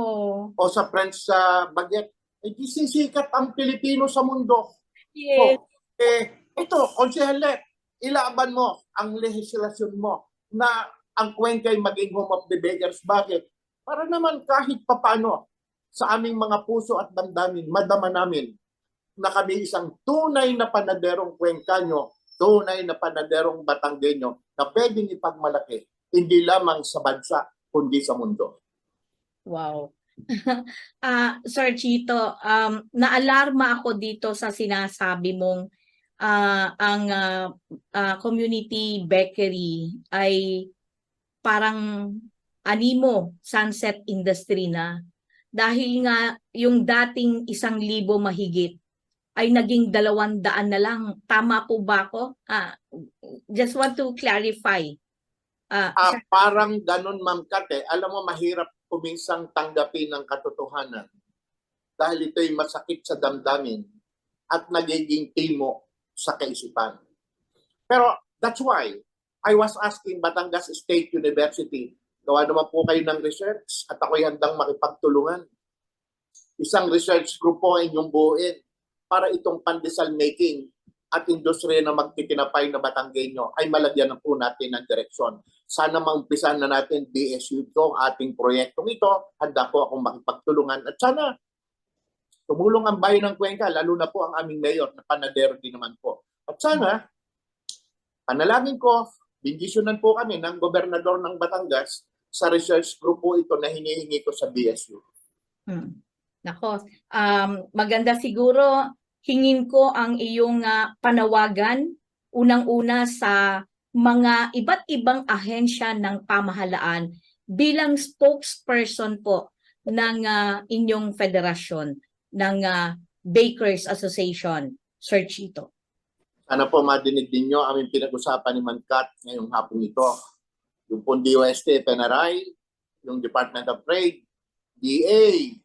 Speaker 5: O sa French baguette. Sisikat ang Pilipino sa mundo.
Speaker 4: Yes.
Speaker 5: Ito, Konsehal Let, ilaban mo ang lehislasyon mo na ang Cuenca ay maging home of the beggars. Bakit? Para naman kahit papano sa aming mga puso at damdamin, madama namin na kami isang tunay na panaderong Cuencanyo, tunay na panaderong Batanggenyo na pwedeng ipagmalaki, hindi lamang sa bansa, kundi sa mundo.
Speaker 4: Wow. Sir Chito, naalarma ako dito sa sinasabi mong ang community bakery ay parang animo sunset industry na, dahil nga yung dating 1,000 mahigit ay naging 200 na lang. Tama po ba ako? Just want to clarify.
Speaker 5: Parang ganun, Ma'am Kate. Alam mo, mahirap kuminsang tanggapin ang katotohanan dahil ito'y masakit sa damdamin at nagiging timo sa kaisipan. Pero that's why I was asking Batangas State University, gawa naman po kayo ng research at ako'y handang makipagtulungan. Isang research group po inyong buuin para itong pandesal making at industriya na magtitinapay na Batanggenyo ay malagyan na po natin ng direksyon. Sana maumpisan na natin BSU ito, ating proyektong ito. Handa po akong makipagtulungan at sana tumulong ang bayan ng Cuenca, lalo na po ang aming mayor na panadero din naman po. At sana, panalangin ko, bindisyonan po kami ng gobernador ng Batangas sa research group po ito na hinihingi ko sa BSU.
Speaker 4: Nako, maganda siguro hingin ko ang iyong panawagan unang-una sa mga iba't ibang ahensya ng pamahalaan bilang spokesperson po ng inyong federasyon ng Bakers Association, Sir Chito.
Speaker 5: Sana po madinig din nyo aming pinag-usapan ni Mankat ngayong hapon ito. Yung pong DOST, PNRI, yung Department of Trade, DA,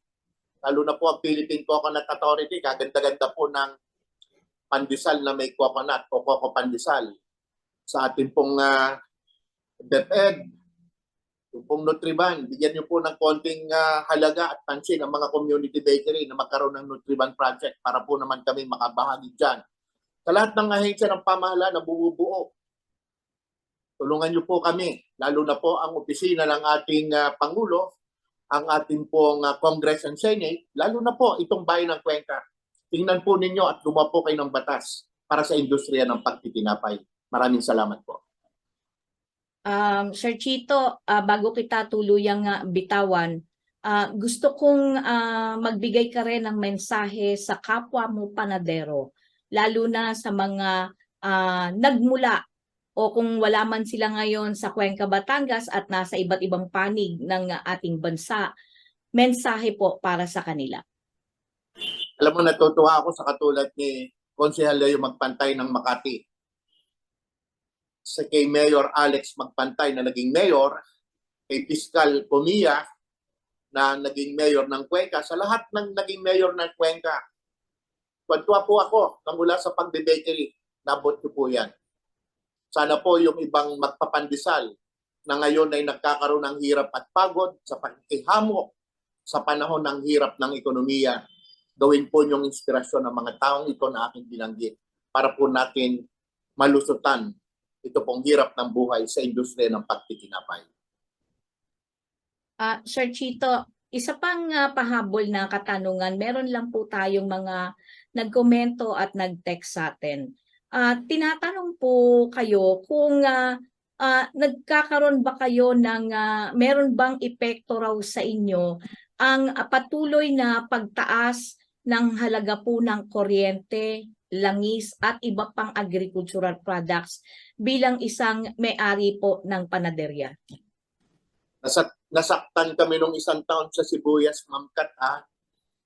Speaker 5: lalo na po ang Philippine Coconut Authority, kaganda-ganda po ng pandesal na may coconut o coco pandesal. Sa ating pong DepEd, yung pong Nutriban, bigyan niyo po ng konting halaga at pansin ang mga community bakery na magkaroon ng Nutriban project para po naman kami makabahagi dyan. Sa lahat ng ahensya ng pamahalaan na bumubuo, tulungan niyo po kami, lalo na po ang opisina ng ating Pangulo, ang ating pong Congress and Senate, lalo na po itong bayan ng Cuenca. Tingnan po ninyo at gumawa po kayo ng batas para sa industriya ng pagtitinapay. Maraming salamat po.
Speaker 4: Sir Chito, bago kita tuluyang bitawan, gusto kong magbigay ka rin ng mensahe sa kapwa mo panadero, lalo na sa mga nagmula o kung wala man sila ngayon sa Cuenca, Batangas at nasa iba't ibang panig ng ating bansa. Mensahe po para sa kanila.
Speaker 5: Alam mo, natutuwa ako sa katulad ni Konsehal Leo Magpantay ng Makati. Sa kay Mayor Alex Magpantay na naging mayor, kay Fiscal Comia na naging mayor ng Cuenca, sa lahat ng naging mayor ng Cuenca. Tuwa po ako nang mula sa pagbe-bakery, nabot ko po yan. Sana po yung ibang magpapandesal na ngayon ay nagkakaroon ng hirap at pagod sa pagkihamok sa panahon ng hirap ng ekonomiya, gawin po yung inspirasyon ng mga taong ito na aking binanggit para po natin malusutan ito pong hirap ng buhay sa industriya ng pagtitinapay.
Speaker 4: Sir Chito, isa pang pahabol na katanungan, meron lang po tayong mga nagkomento at nag-text sa atin. Tinatanong po kayo kung nagkakaroon ba kayo ng meron bang epekto raw sa inyo ang patuloy na pagtaas ng halaga po ng kuryente, langis at iba pang agricultural products bilang isang may-ari po ng panaderya.
Speaker 5: Nasaktan kami nung 1 taon sa sibuyas, Ma'am Kat.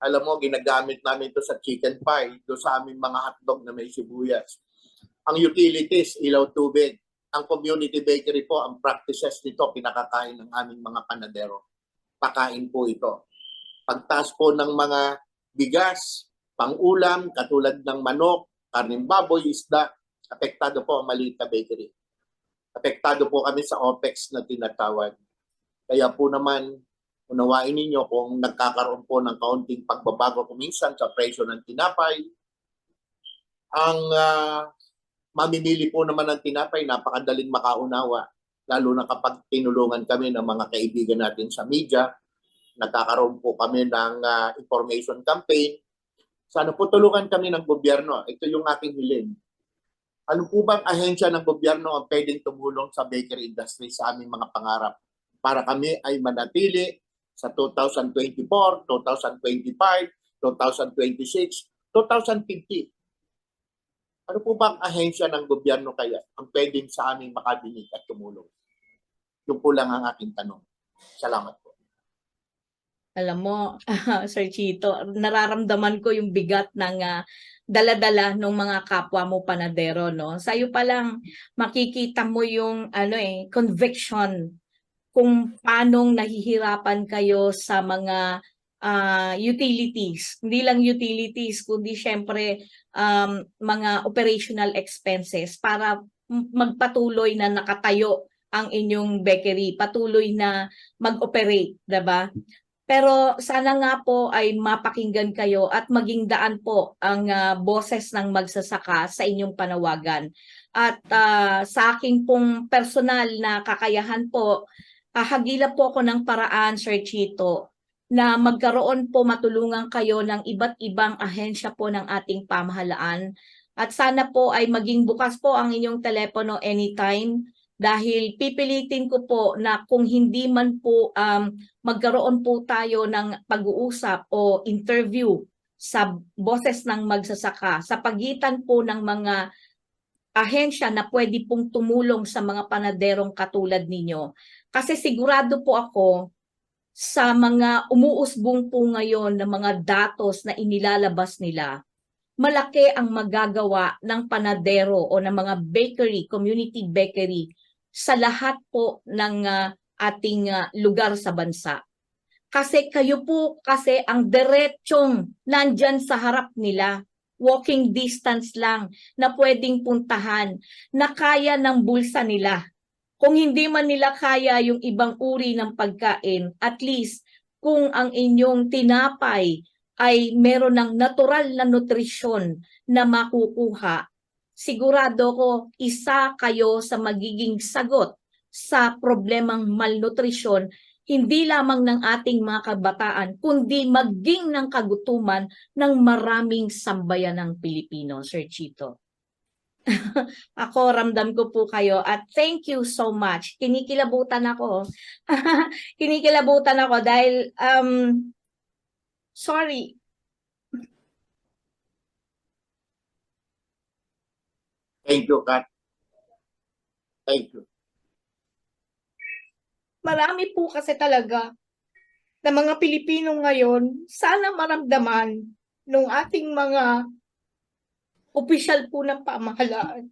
Speaker 5: Alam mo, ginagamit namin ito sa chicken pie, do sa aming mga hotdog na may sibuyas. Ang utilities, ilaw, tubig. Ang community bakery po, ang practices nito, pinakakain ng aming mga panadero. Pakain po ito. Pagtaas po ng mga bigas, pang-ulam, katulad ng manok, karning baboy, isda, apektado po ang maliit na bakery. Apektado po kami sa OPEX na tinatawag. Kaya po naman, unawain ninyo kung nagkakaroon po ng kaunting pagbabago kuminsan sa presyo ng tinapay, ang mamimili po naman ng tinapay, napakadaling makaunawa. Lalo na kapag tinulungan kami ng mga kaibigan natin sa media, nagkakaroon po kami ng information campaign. Sana po tulungan kami ng gobyerno. Ito yung aking hiling. Ano po bang ahensya ng gobyerno ang pwedeng tumulong sa bakery industry sa aming mga pangarap para kami ay manatili sa 2024, 2025, 2026, 2050? Ano po bang ahensya ng gobyerno kaya ang pwedeng sa aming makadinig at tumulong? Yun po lang ang aking tanong. Salamat po.
Speaker 4: Alam mo, Sir Chito, nararamdaman ko yung bigat ng dala-dala ng mga kapwa mo panadero, no? Sa'yo pa lang makikita mo yung conviction kung paanong nahihirapan kayo sa mga utilities. Hindi lang utilities, kundi syempre mga operational expenses para magpatuloy na nakatayo ang inyong bakery, patuloy na mag-operate, 'di ba? Pero sana nga po ay mapakinggan kayo at maging daan po ang boses ng magsasaka sa inyong panawagan. At sa aking pong personal na kakayahan po, hagila po ako ng paraan, Sir Chito, na magkaroon po matulungan kayo ng iba't ibang ahensya po ng ating pamahalaan. At sana po ay maging bukas po ang inyong telepono anytime dahil pipilitin ko po na kung hindi man po magkaroon po tayo ng pag-uusap o interview sa boses ng magsasaka sa pagitan po ng mga ahensya na pwede pong tumulong sa mga panaderong katulad ninyo. Kasi sigurado po ako sa mga umuusbong po ngayon ng mga datos na inilalabas nila, malaki ang magagawa ng panadero o ng mga bakery, community bakery sa lahat po ng ating lugar sa bansa. Kasi kayo po kasi ang diretsong nandyan sa harap nila, walking distance lang na pwedeng puntahan, na kaya ng bulsa nila. Kung hindi man nila kaya yung ibang uri ng pagkain, at least kung ang inyong tinapay ay meron ng natural na nutrisyon na makukuha, sigurado ko isa kayo sa magiging sagot sa problemang malnutrisyon, hindi lamang ng ating mga kabataan, kundi maging ng kagutuman ng maraming sambayan ng Pilipino, Sir Chito. Ako, ramdam ko po kayo at thank you so much. Kinikilabutan ako. Kinikilabutan ako dahil, sorry,
Speaker 5: Thank you, Kat. Thank you.
Speaker 4: marami po kasi talaga na mga Pilipino ngayon, sana maramdaman ng ating mga opisyal po ng pamahalaan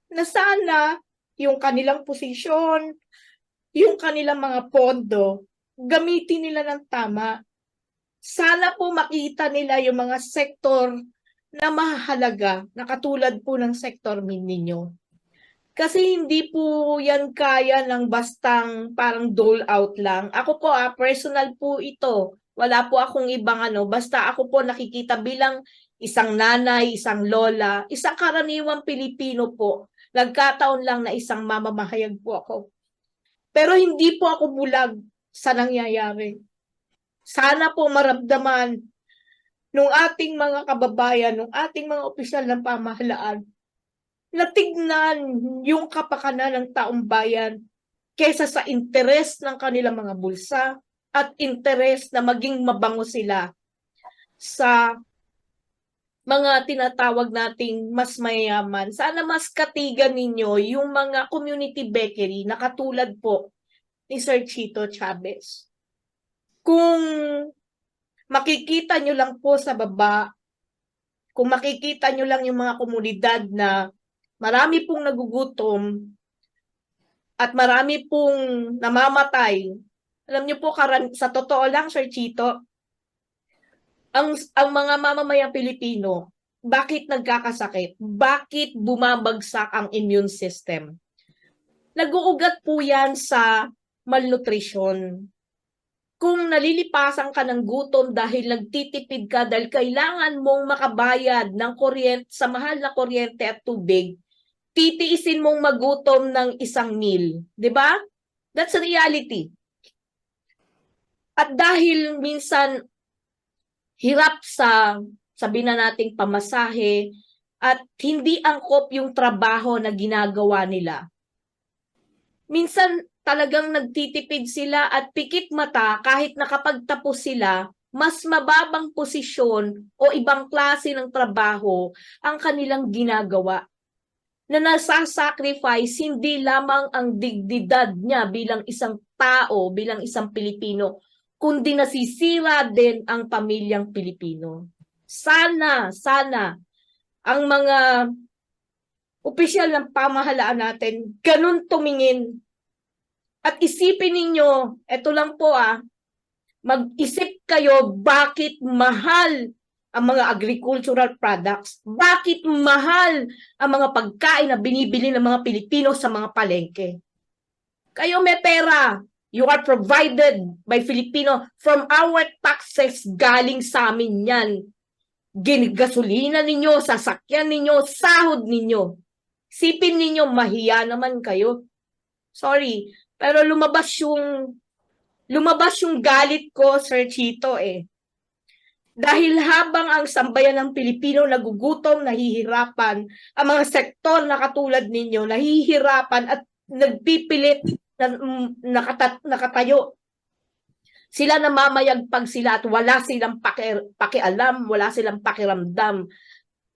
Speaker 4: na sana yung kanilang posisyon, yung kanilang mga pondo, gamitin nila ng tama. Sana po makita nila yung mga sektor na mahalaga, na katulad po ng sektor ninyo. Kasi hindi po yan kaya ng bastang parang dole out lang. Ako po personal po ito. Wala po akong ibang basta ako po nakikita bilang isang nanay, isang lola, isang karaniwang Pilipino po. Nagkataon lang na isang mamamahayag po ako. Pero hindi po ako bulag sa nangyayari. Sana po maramdaman nung ating mga kababayan, nung ating mga opisyal ng pamahalaan, na tignan yung kapakanan ng taong bayan kaysa sa interes ng kanilang mga bulsa at interes na maging mabango sila sa mga tinatawag nating mas mayayaman. Sana mas katigan ninyo yung mga community bakery na katulad po ni Sir Chito Chavez. Kung makikita nyo lang po sa baba, kung makikita nyo lang yung mga komunidad na marami pong nagugutom at marami pong namamatay. Alam nyo po, sa totoo lang, Sir Chito, ang mga mamamayang Pilipino, bakit nagkakasakit? Bakit bumabagsak ang immune system? Nag-uugat po yan sa malnutrition. kung nalilipasan ka ng gutom dahil nagtitipid ka dahil kailangan mong makabayad ng kuryente sa mahal na kuryente at tubig, titiisin mong magutom ng isang meal, 'di ba? That's a reality. At dahil minsan hirap sa sabihin na nating pamasahe at hindi angkop yung trabaho na ginagawa nila, minsan talagang nagtitipid sila at pikit mata kahit nakapagtapos sila, mas mababang posisyon o ibang klase ng trabaho ang kanilang ginagawa. Na nasasacrifice hindi lamang ang dignidad niya bilang isang tao, bilang isang Pilipino, kundi nasisira din ang pamilyang Pilipino. Sana ang mga opisyal ng pamahalaan natin ganun tumingin. At isipin ninyo, eto lang po mag-isip kayo bakit mahal ang mga agricultural products, bakit mahal ang mga pagkain na binibili ng mga Pilipino sa mga palengke. Kayo may pera, you are provided by Filipino from our taxes, galing sa amin yan. Gasolina ninyo, sasakyan ninyo, sahod ninyo. Sipin ninyo, mahiya naman kayo. Sorry, pero lumabas yung galit ko, Sir Chito Dahil habang ang sambayan ng Pilipino nagugutom, nahihirapan, ang mga sektor na katulad ninyo, nahihirapan at nagpipilit na nakatayo. Sila namamayagpag sila at wala silang pakialam, wala silang pakiramdam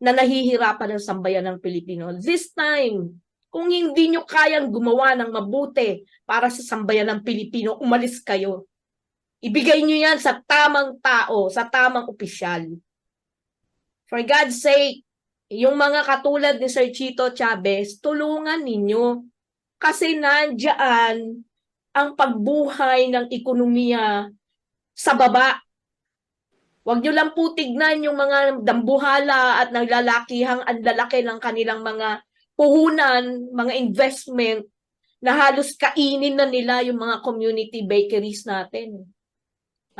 Speaker 4: na nahihirapan ang sambayan ng Pilipino. This time, kung hindi nyo kayang gumawa ng mabuti para sa sambayan ng Pilipino, umalis kayo. Ibigay nyo yan sa tamang tao, sa tamang opisyal. For God's sake, yung mga katulad ni Sir Chito Chavez, tulungan ninyo. Kasi nandiyan ang pagbuhay ng ekonomiya sa baba. Huwag nyo lang po tignan yung mga dambuhala at naglalakihang ang lalaki ng kanilang mga puhunan, mga investment na halos kainin na nila yung mga community bakeries natin.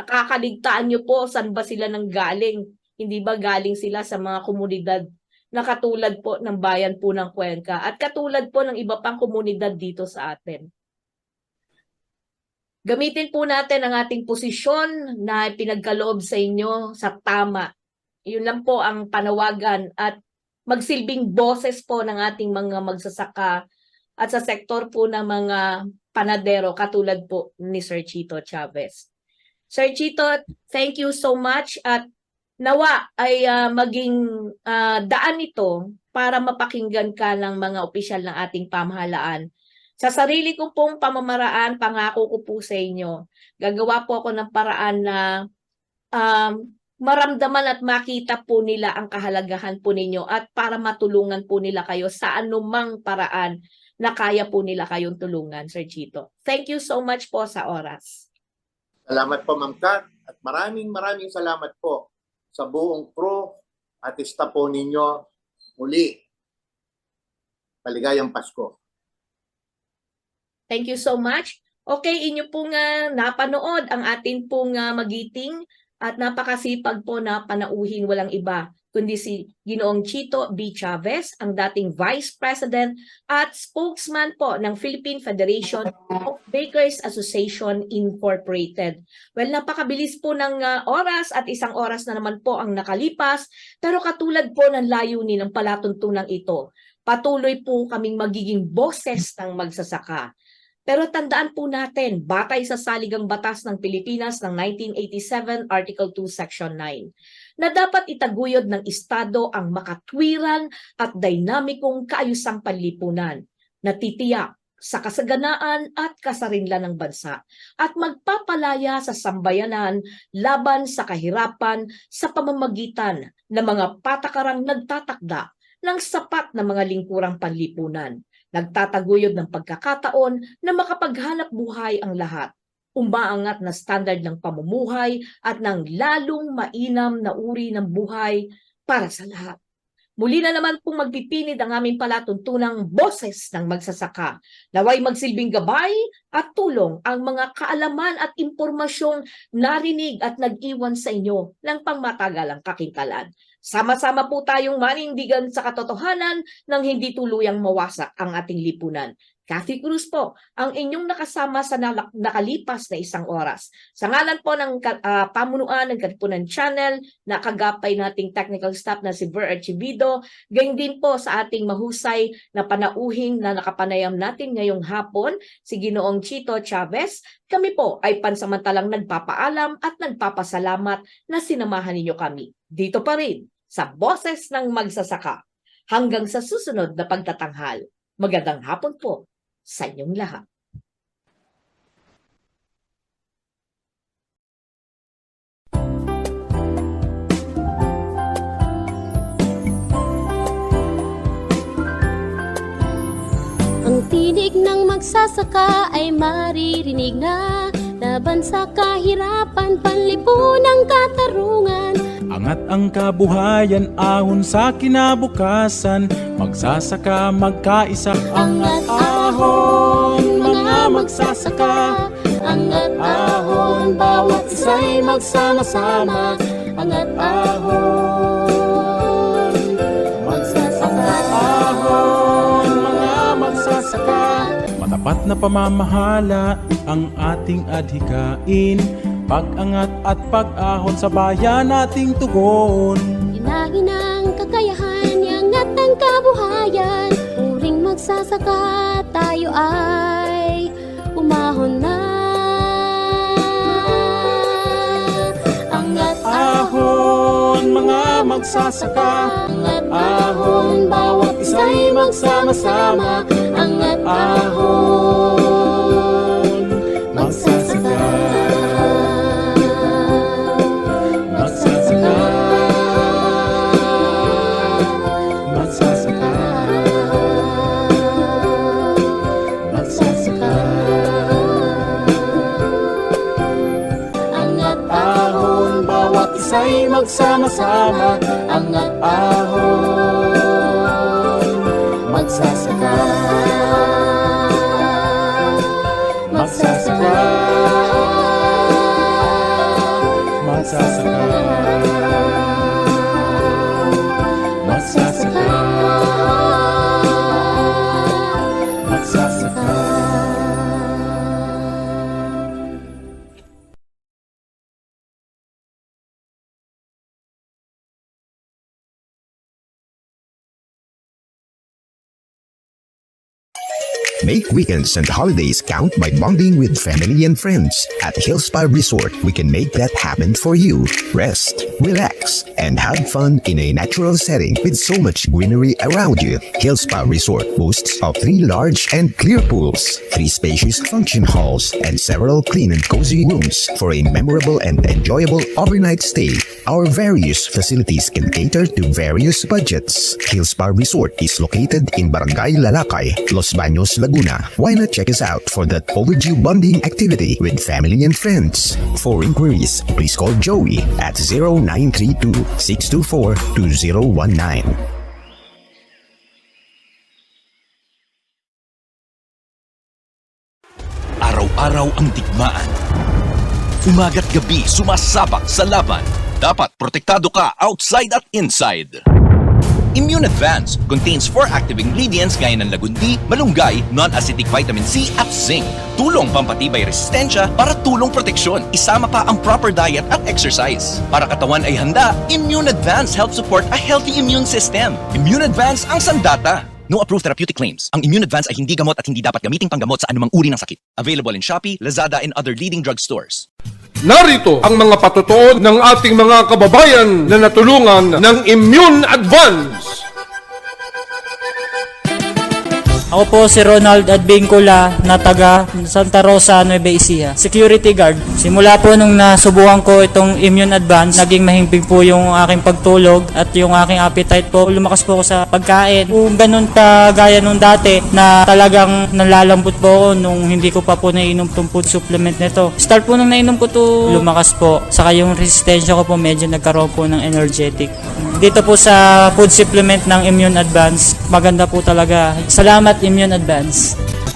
Speaker 4: Nakakaligtaan nyo po saan ba sila nang galing. Hindi ba galing sila sa mga komunidad na katulad po ng bayan po ng Cuenca at katulad po ng iba pang komunidad dito sa atin. Gamitin po natin ang ating posisyon na pinagkaloob sa inyo sa tama. Yun lang po ang panawagan at magsilbing boses po ng ating mga magsasaka at sa sektor po ng mga panadero katulad po ni Sir Chito Chavez. Sir Chito, thank you so much at nawa ay maging daan ito para mapakinggan ka ng mga opisyal ng ating pamahalaan. Sa sarili ko pong pamamaraan, pangako ko po sa inyo, gagawa po ako ng paraan na maramdaman at makita po nila ang kahalagahan po ninyo at para matulungan po nila kayo sa anumang paraan na kaya po nila kayong tulungan, Sir Chito. Thank you so much po sa oras.
Speaker 5: Salamat po, Ma'am Kat. At maraming salamat po sa buong crew at staff po ninyo. Muli, maligayang Pasko.
Speaker 4: Thank you so much. Okay, inyo pong napanood ang atin pong magiting at napakasipag po na panauhin walang iba kundi si Ginoong Chito B. Chavez, ang dating Vice President at spokesman po ng Philippine Federation of Bakers Association Incorporated. Well, napakabilis po ng oras at isang oras na naman po ang nakalipas, pero katulad po ng layunin ng palatuntunan ito, patuloy po kaming magiging boses ng magsasaka. Pero tandaan po natin, batay sa Saligang Batas ng Pilipinas ng 1987, Article 2, Section 9, na dapat itaguyod ng Estado ang makatwiran at dinamikong kaayusang panlipunan na titiyak sa kasaganaan at kasarinlan ng bansa at magpapalaya sa sambayanan laban sa kahirapan sa pamamagitan ng mga patakarang nagtatakda ng sapat na mga lingkurang panlipunan. Nagtataguyod ng pagkakataon na makapaghanap buhay ang lahat, umaangat na standard ng pamumuhay at ng lalong mainam na uri ng buhay para sa lahat. Muli na naman pong magpipinid ang aming palatuntunang boses ng magsasaka. Naway magsilbing gabay at tulong ang mga kaalaman at impormasyong narinig at nag-iwan sa inyo ng pangmatagalang kakintalan. Sama-sama po tayong manindigan sa katotohanan nang hindi tuluyang mawasak ang ating lipunan. Kathy Cruz po, ang inyong nakasama sa nakalipas na isang oras. Sa ngalan po ng pamunuan ng Katipunan Channel, nakagapay nating technical staff na si Ver Archivido, gayon din po sa ating mahusay na panauhing na nakapanayam natin ngayong hapon, si Ginoong Chito Chavez, kami po ay pansamantalang nagpapaalam at nagpapasalamat na sinamahan ninyo kami. Dito pa rin sa Boses ng Magsasaka. Hanggang sa susunod na pagtatanghal. Magandang hapon po sa inyong lahat.
Speaker 2: Ang tinig ng magsasaka ay maririnig na, laban sa kahirapan, panlipunang katarungan.
Speaker 3: Angat ang kabuhayan ahon sa kinabukasan. Magsasaka magkaisa.
Speaker 2: Angat ahon, mga magsasaka. Angat ahon, bawat isa'y magsama-sama. Angat ahon, magsasaka.
Speaker 3: Ahon, mga magsasaka. Matapat na pamamahala ang ating adhikain. Pag-angat at pag-ahon sa bayan nating tugon.
Speaker 2: Inahin ang kakayahan, iangat ang kabuhayan. Puring magsasaka, tayo ay umahon na. Angat
Speaker 3: Ahon, mga magsasaka.
Speaker 2: Angat ahon, bawat isa'y magsama-sama. Angat ahon, magsasaka.
Speaker 3: Magsasaka. Magsasaka.
Speaker 2: Magsasaka. Angat ahon, bawat isa'y magsama-sama. Angat ahon, magsasaka.
Speaker 3: Magsasaka. Magsasaka. Magsasaka. Magsasaka.
Speaker 7: Make weekends and holidays count by bonding with family and friends. At Hillspa Resort, we can make that happen for you. Rest, relax, and have fun in a natural setting with so much greenery around you. Hillspa Resort boasts of 3 large and clear pools, 3 spacious function halls, and several clean and cozy rooms for a memorable and enjoyable overnight stay. Our various facilities can cater to various budgets. Hillspa Resort is located in Barangay Lalakay, Los Baños, Laguna. Why not check us out for that overdue bonding activity with family and friends? For inquiries, please call Joey at 0932-624-2019.
Speaker 6: Araw-araw ang digmaan. Umaga't gabi sumasabak sa laban. Dapat protektado ka outside at inside. Immune Advance contains 4 active ingredients gaya ng lagundi, malunggay, non-acidic vitamin C at zinc. Tulong pampatibay resistensya para tulong proteksyon. Isama pa ang proper diet at exercise. Para katawan ay handa, Immune Advance helps support a healthy immune system. Immune Advance ang sandata. No approved therapeutic claims. Ang Immune Advance ay hindi gamot at hindi dapat gamiting panggamot sa anumang uri ng sakit. Available in Shopee, Lazada, and other leading drugstores.
Speaker 8: Narito ang mga patutuon ng ating mga kababayan na natulungan ng Immune Advance.
Speaker 9: Ako po si Ronald Advincula na taga Santa Rosa, Nueva Ecija. Security guard. Simula po nung nasubukan ko itong Immune Advance, naging mahimbing po yung aking pagtulog at yung aking appetite po. Lumakas po ako sa pagkain. Kung ganun kagaya nung dati na talagang nalalambot po ako nung hindi ko pa po nainom itong food supplement nito. Start po nung nainom ko to, lumakas po. Saka yung resistensya ko po medyo nagkaroon po ng energetic. dito po sa food supplement ng Immune Advance. Maganda po talaga. Salamat Immune Advance.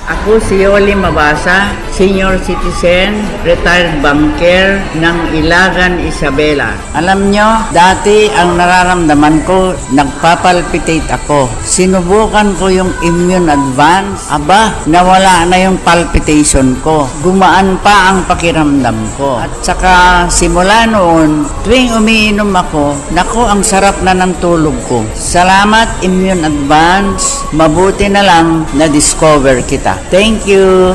Speaker 10: Ako si Yoli Mabasa, senior citizen, retired banker ng Ilagan, Isabela. Alam nyo, dati ang nararamdaman ko, nagpapalpitate ako. Sinubukan ko yung Immune Advance. Aba, nawala na yung palpitation ko. Gumaan pa ang pakiramdam ko. At saka simula noon, tuwing umiinom ako, naku, ang sarap na ng tulog ko. Salamat Immune Advance. Mabuti na lang na-discover kita. Thank you.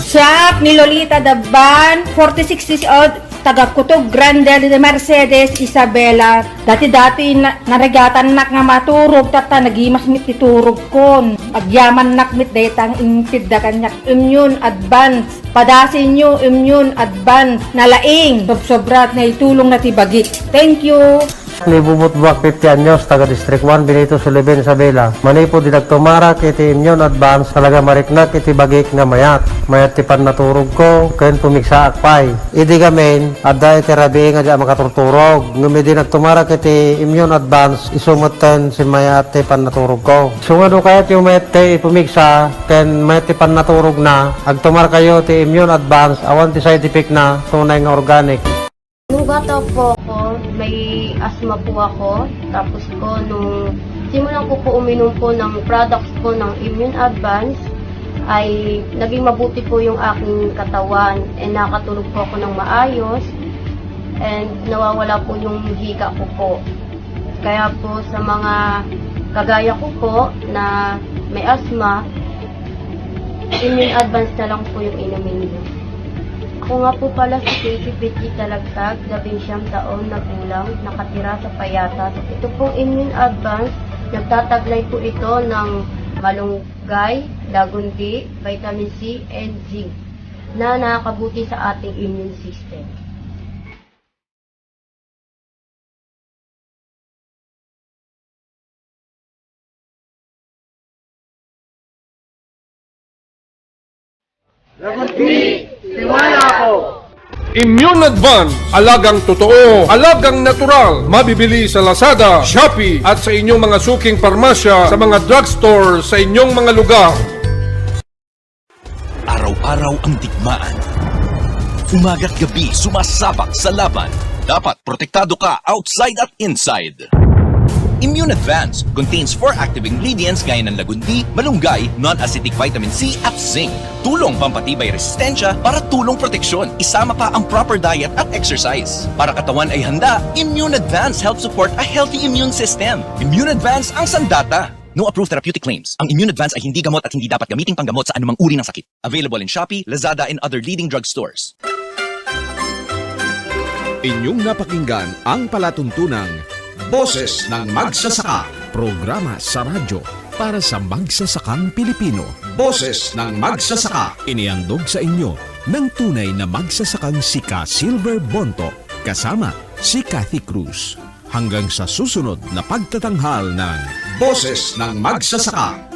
Speaker 11: Siya ni Lolita Daban, 46 years old, taga Kutog Grande de Mercedes, Isabela. Dati-dati naregatan nak nga maturog, tata nagimas mit iturog kon. Agyaman nak mit detang intid da kanyak Immune Advance. Padasin nyo Immune Advance na laing sobrat na itulong na tibagit. Thank you.
Speaker 12: Libubot buwak 50 anyos, taga District 1, Benito Sullivan, Isabela. Manay po dinagtumara kiti Immune Advance, talaga mariknak iti bagik nga mayat. Mayat tipan naturog ko, kayan pumiksa akpay. Idi gamin, adda iti rabi nga dyan makaturturog. Ngumi dinagtumara kiti Immune Advance, isumutan si mayat tipan naturog ko. Sungado kayat yung mayat ti pumiksa, kayan mayat tipan naturog na, agtumar kayo ti Immune Advance, awan ti side effect na, tunay nga organic.
Speaker 11: Nung bata po ako, may asthma po ako. Tapos ko, nung simulan ko po uminom po ng products po ng Immune Advance, ay naging mabuti po yung aking katawan. And nakatulog po ako ng maayos. And nawawala po yung hika ko po. Kaya po sa mga kagaya ko po na may asthma, Immune Advance na lang po yung inumin niyo. Ako nga po pala si Casey Petty Talagtag, 19 taon na gulang, nakatira sa Payatas. Ito pong Immune Advance, nagtataglay po ito ng malunggay, dagundi, vitamin C, and zinc na nakakabuti sa ating immune system.
Speaker 8: Immune Advance, alagang totoo, alagang natural. Mabibili sa Lazada, Shopee at sa inyong mga suking parmasya, sa mga drugstore, sa inyong mga lugar.
Speaker 6: Araw-araw ang digmaan. Umaga't gabi sumasabak sa laban. Dapat protektado ka outside at inside. Immune Advance contains 4 active ingredients gaya ng lagundi, malunggay, non-acidic vitamin C at zinc. Tulong pampatibay resistensya para tulong proteksyon. Isama pa ang proper diet at exercise. Para katawan ay handa, Immune Advance helps support a healthy immune system. Immune Advance ang sandata. No approved therapeutic claims. Ang Immune Advance ay hindi gamot at hindi dapat gamiting panggamot sa anumang uri ng sakit. Available in Shopee, Lazada, and other leading drugstores.
Speaker 1: Inyong napakinggan ang palatuntunang Boses ng Magsasaka, programa sa radyo para sa magsasakang Pilipino. Boses ng Magsasaka, inihandog sa inyo ng tunay na magsasakang si Ka Silver Bonto kasama si Cathy Cruz. Hanggang sa susunod na pagtatanghal ng Boses ng Magsasaka.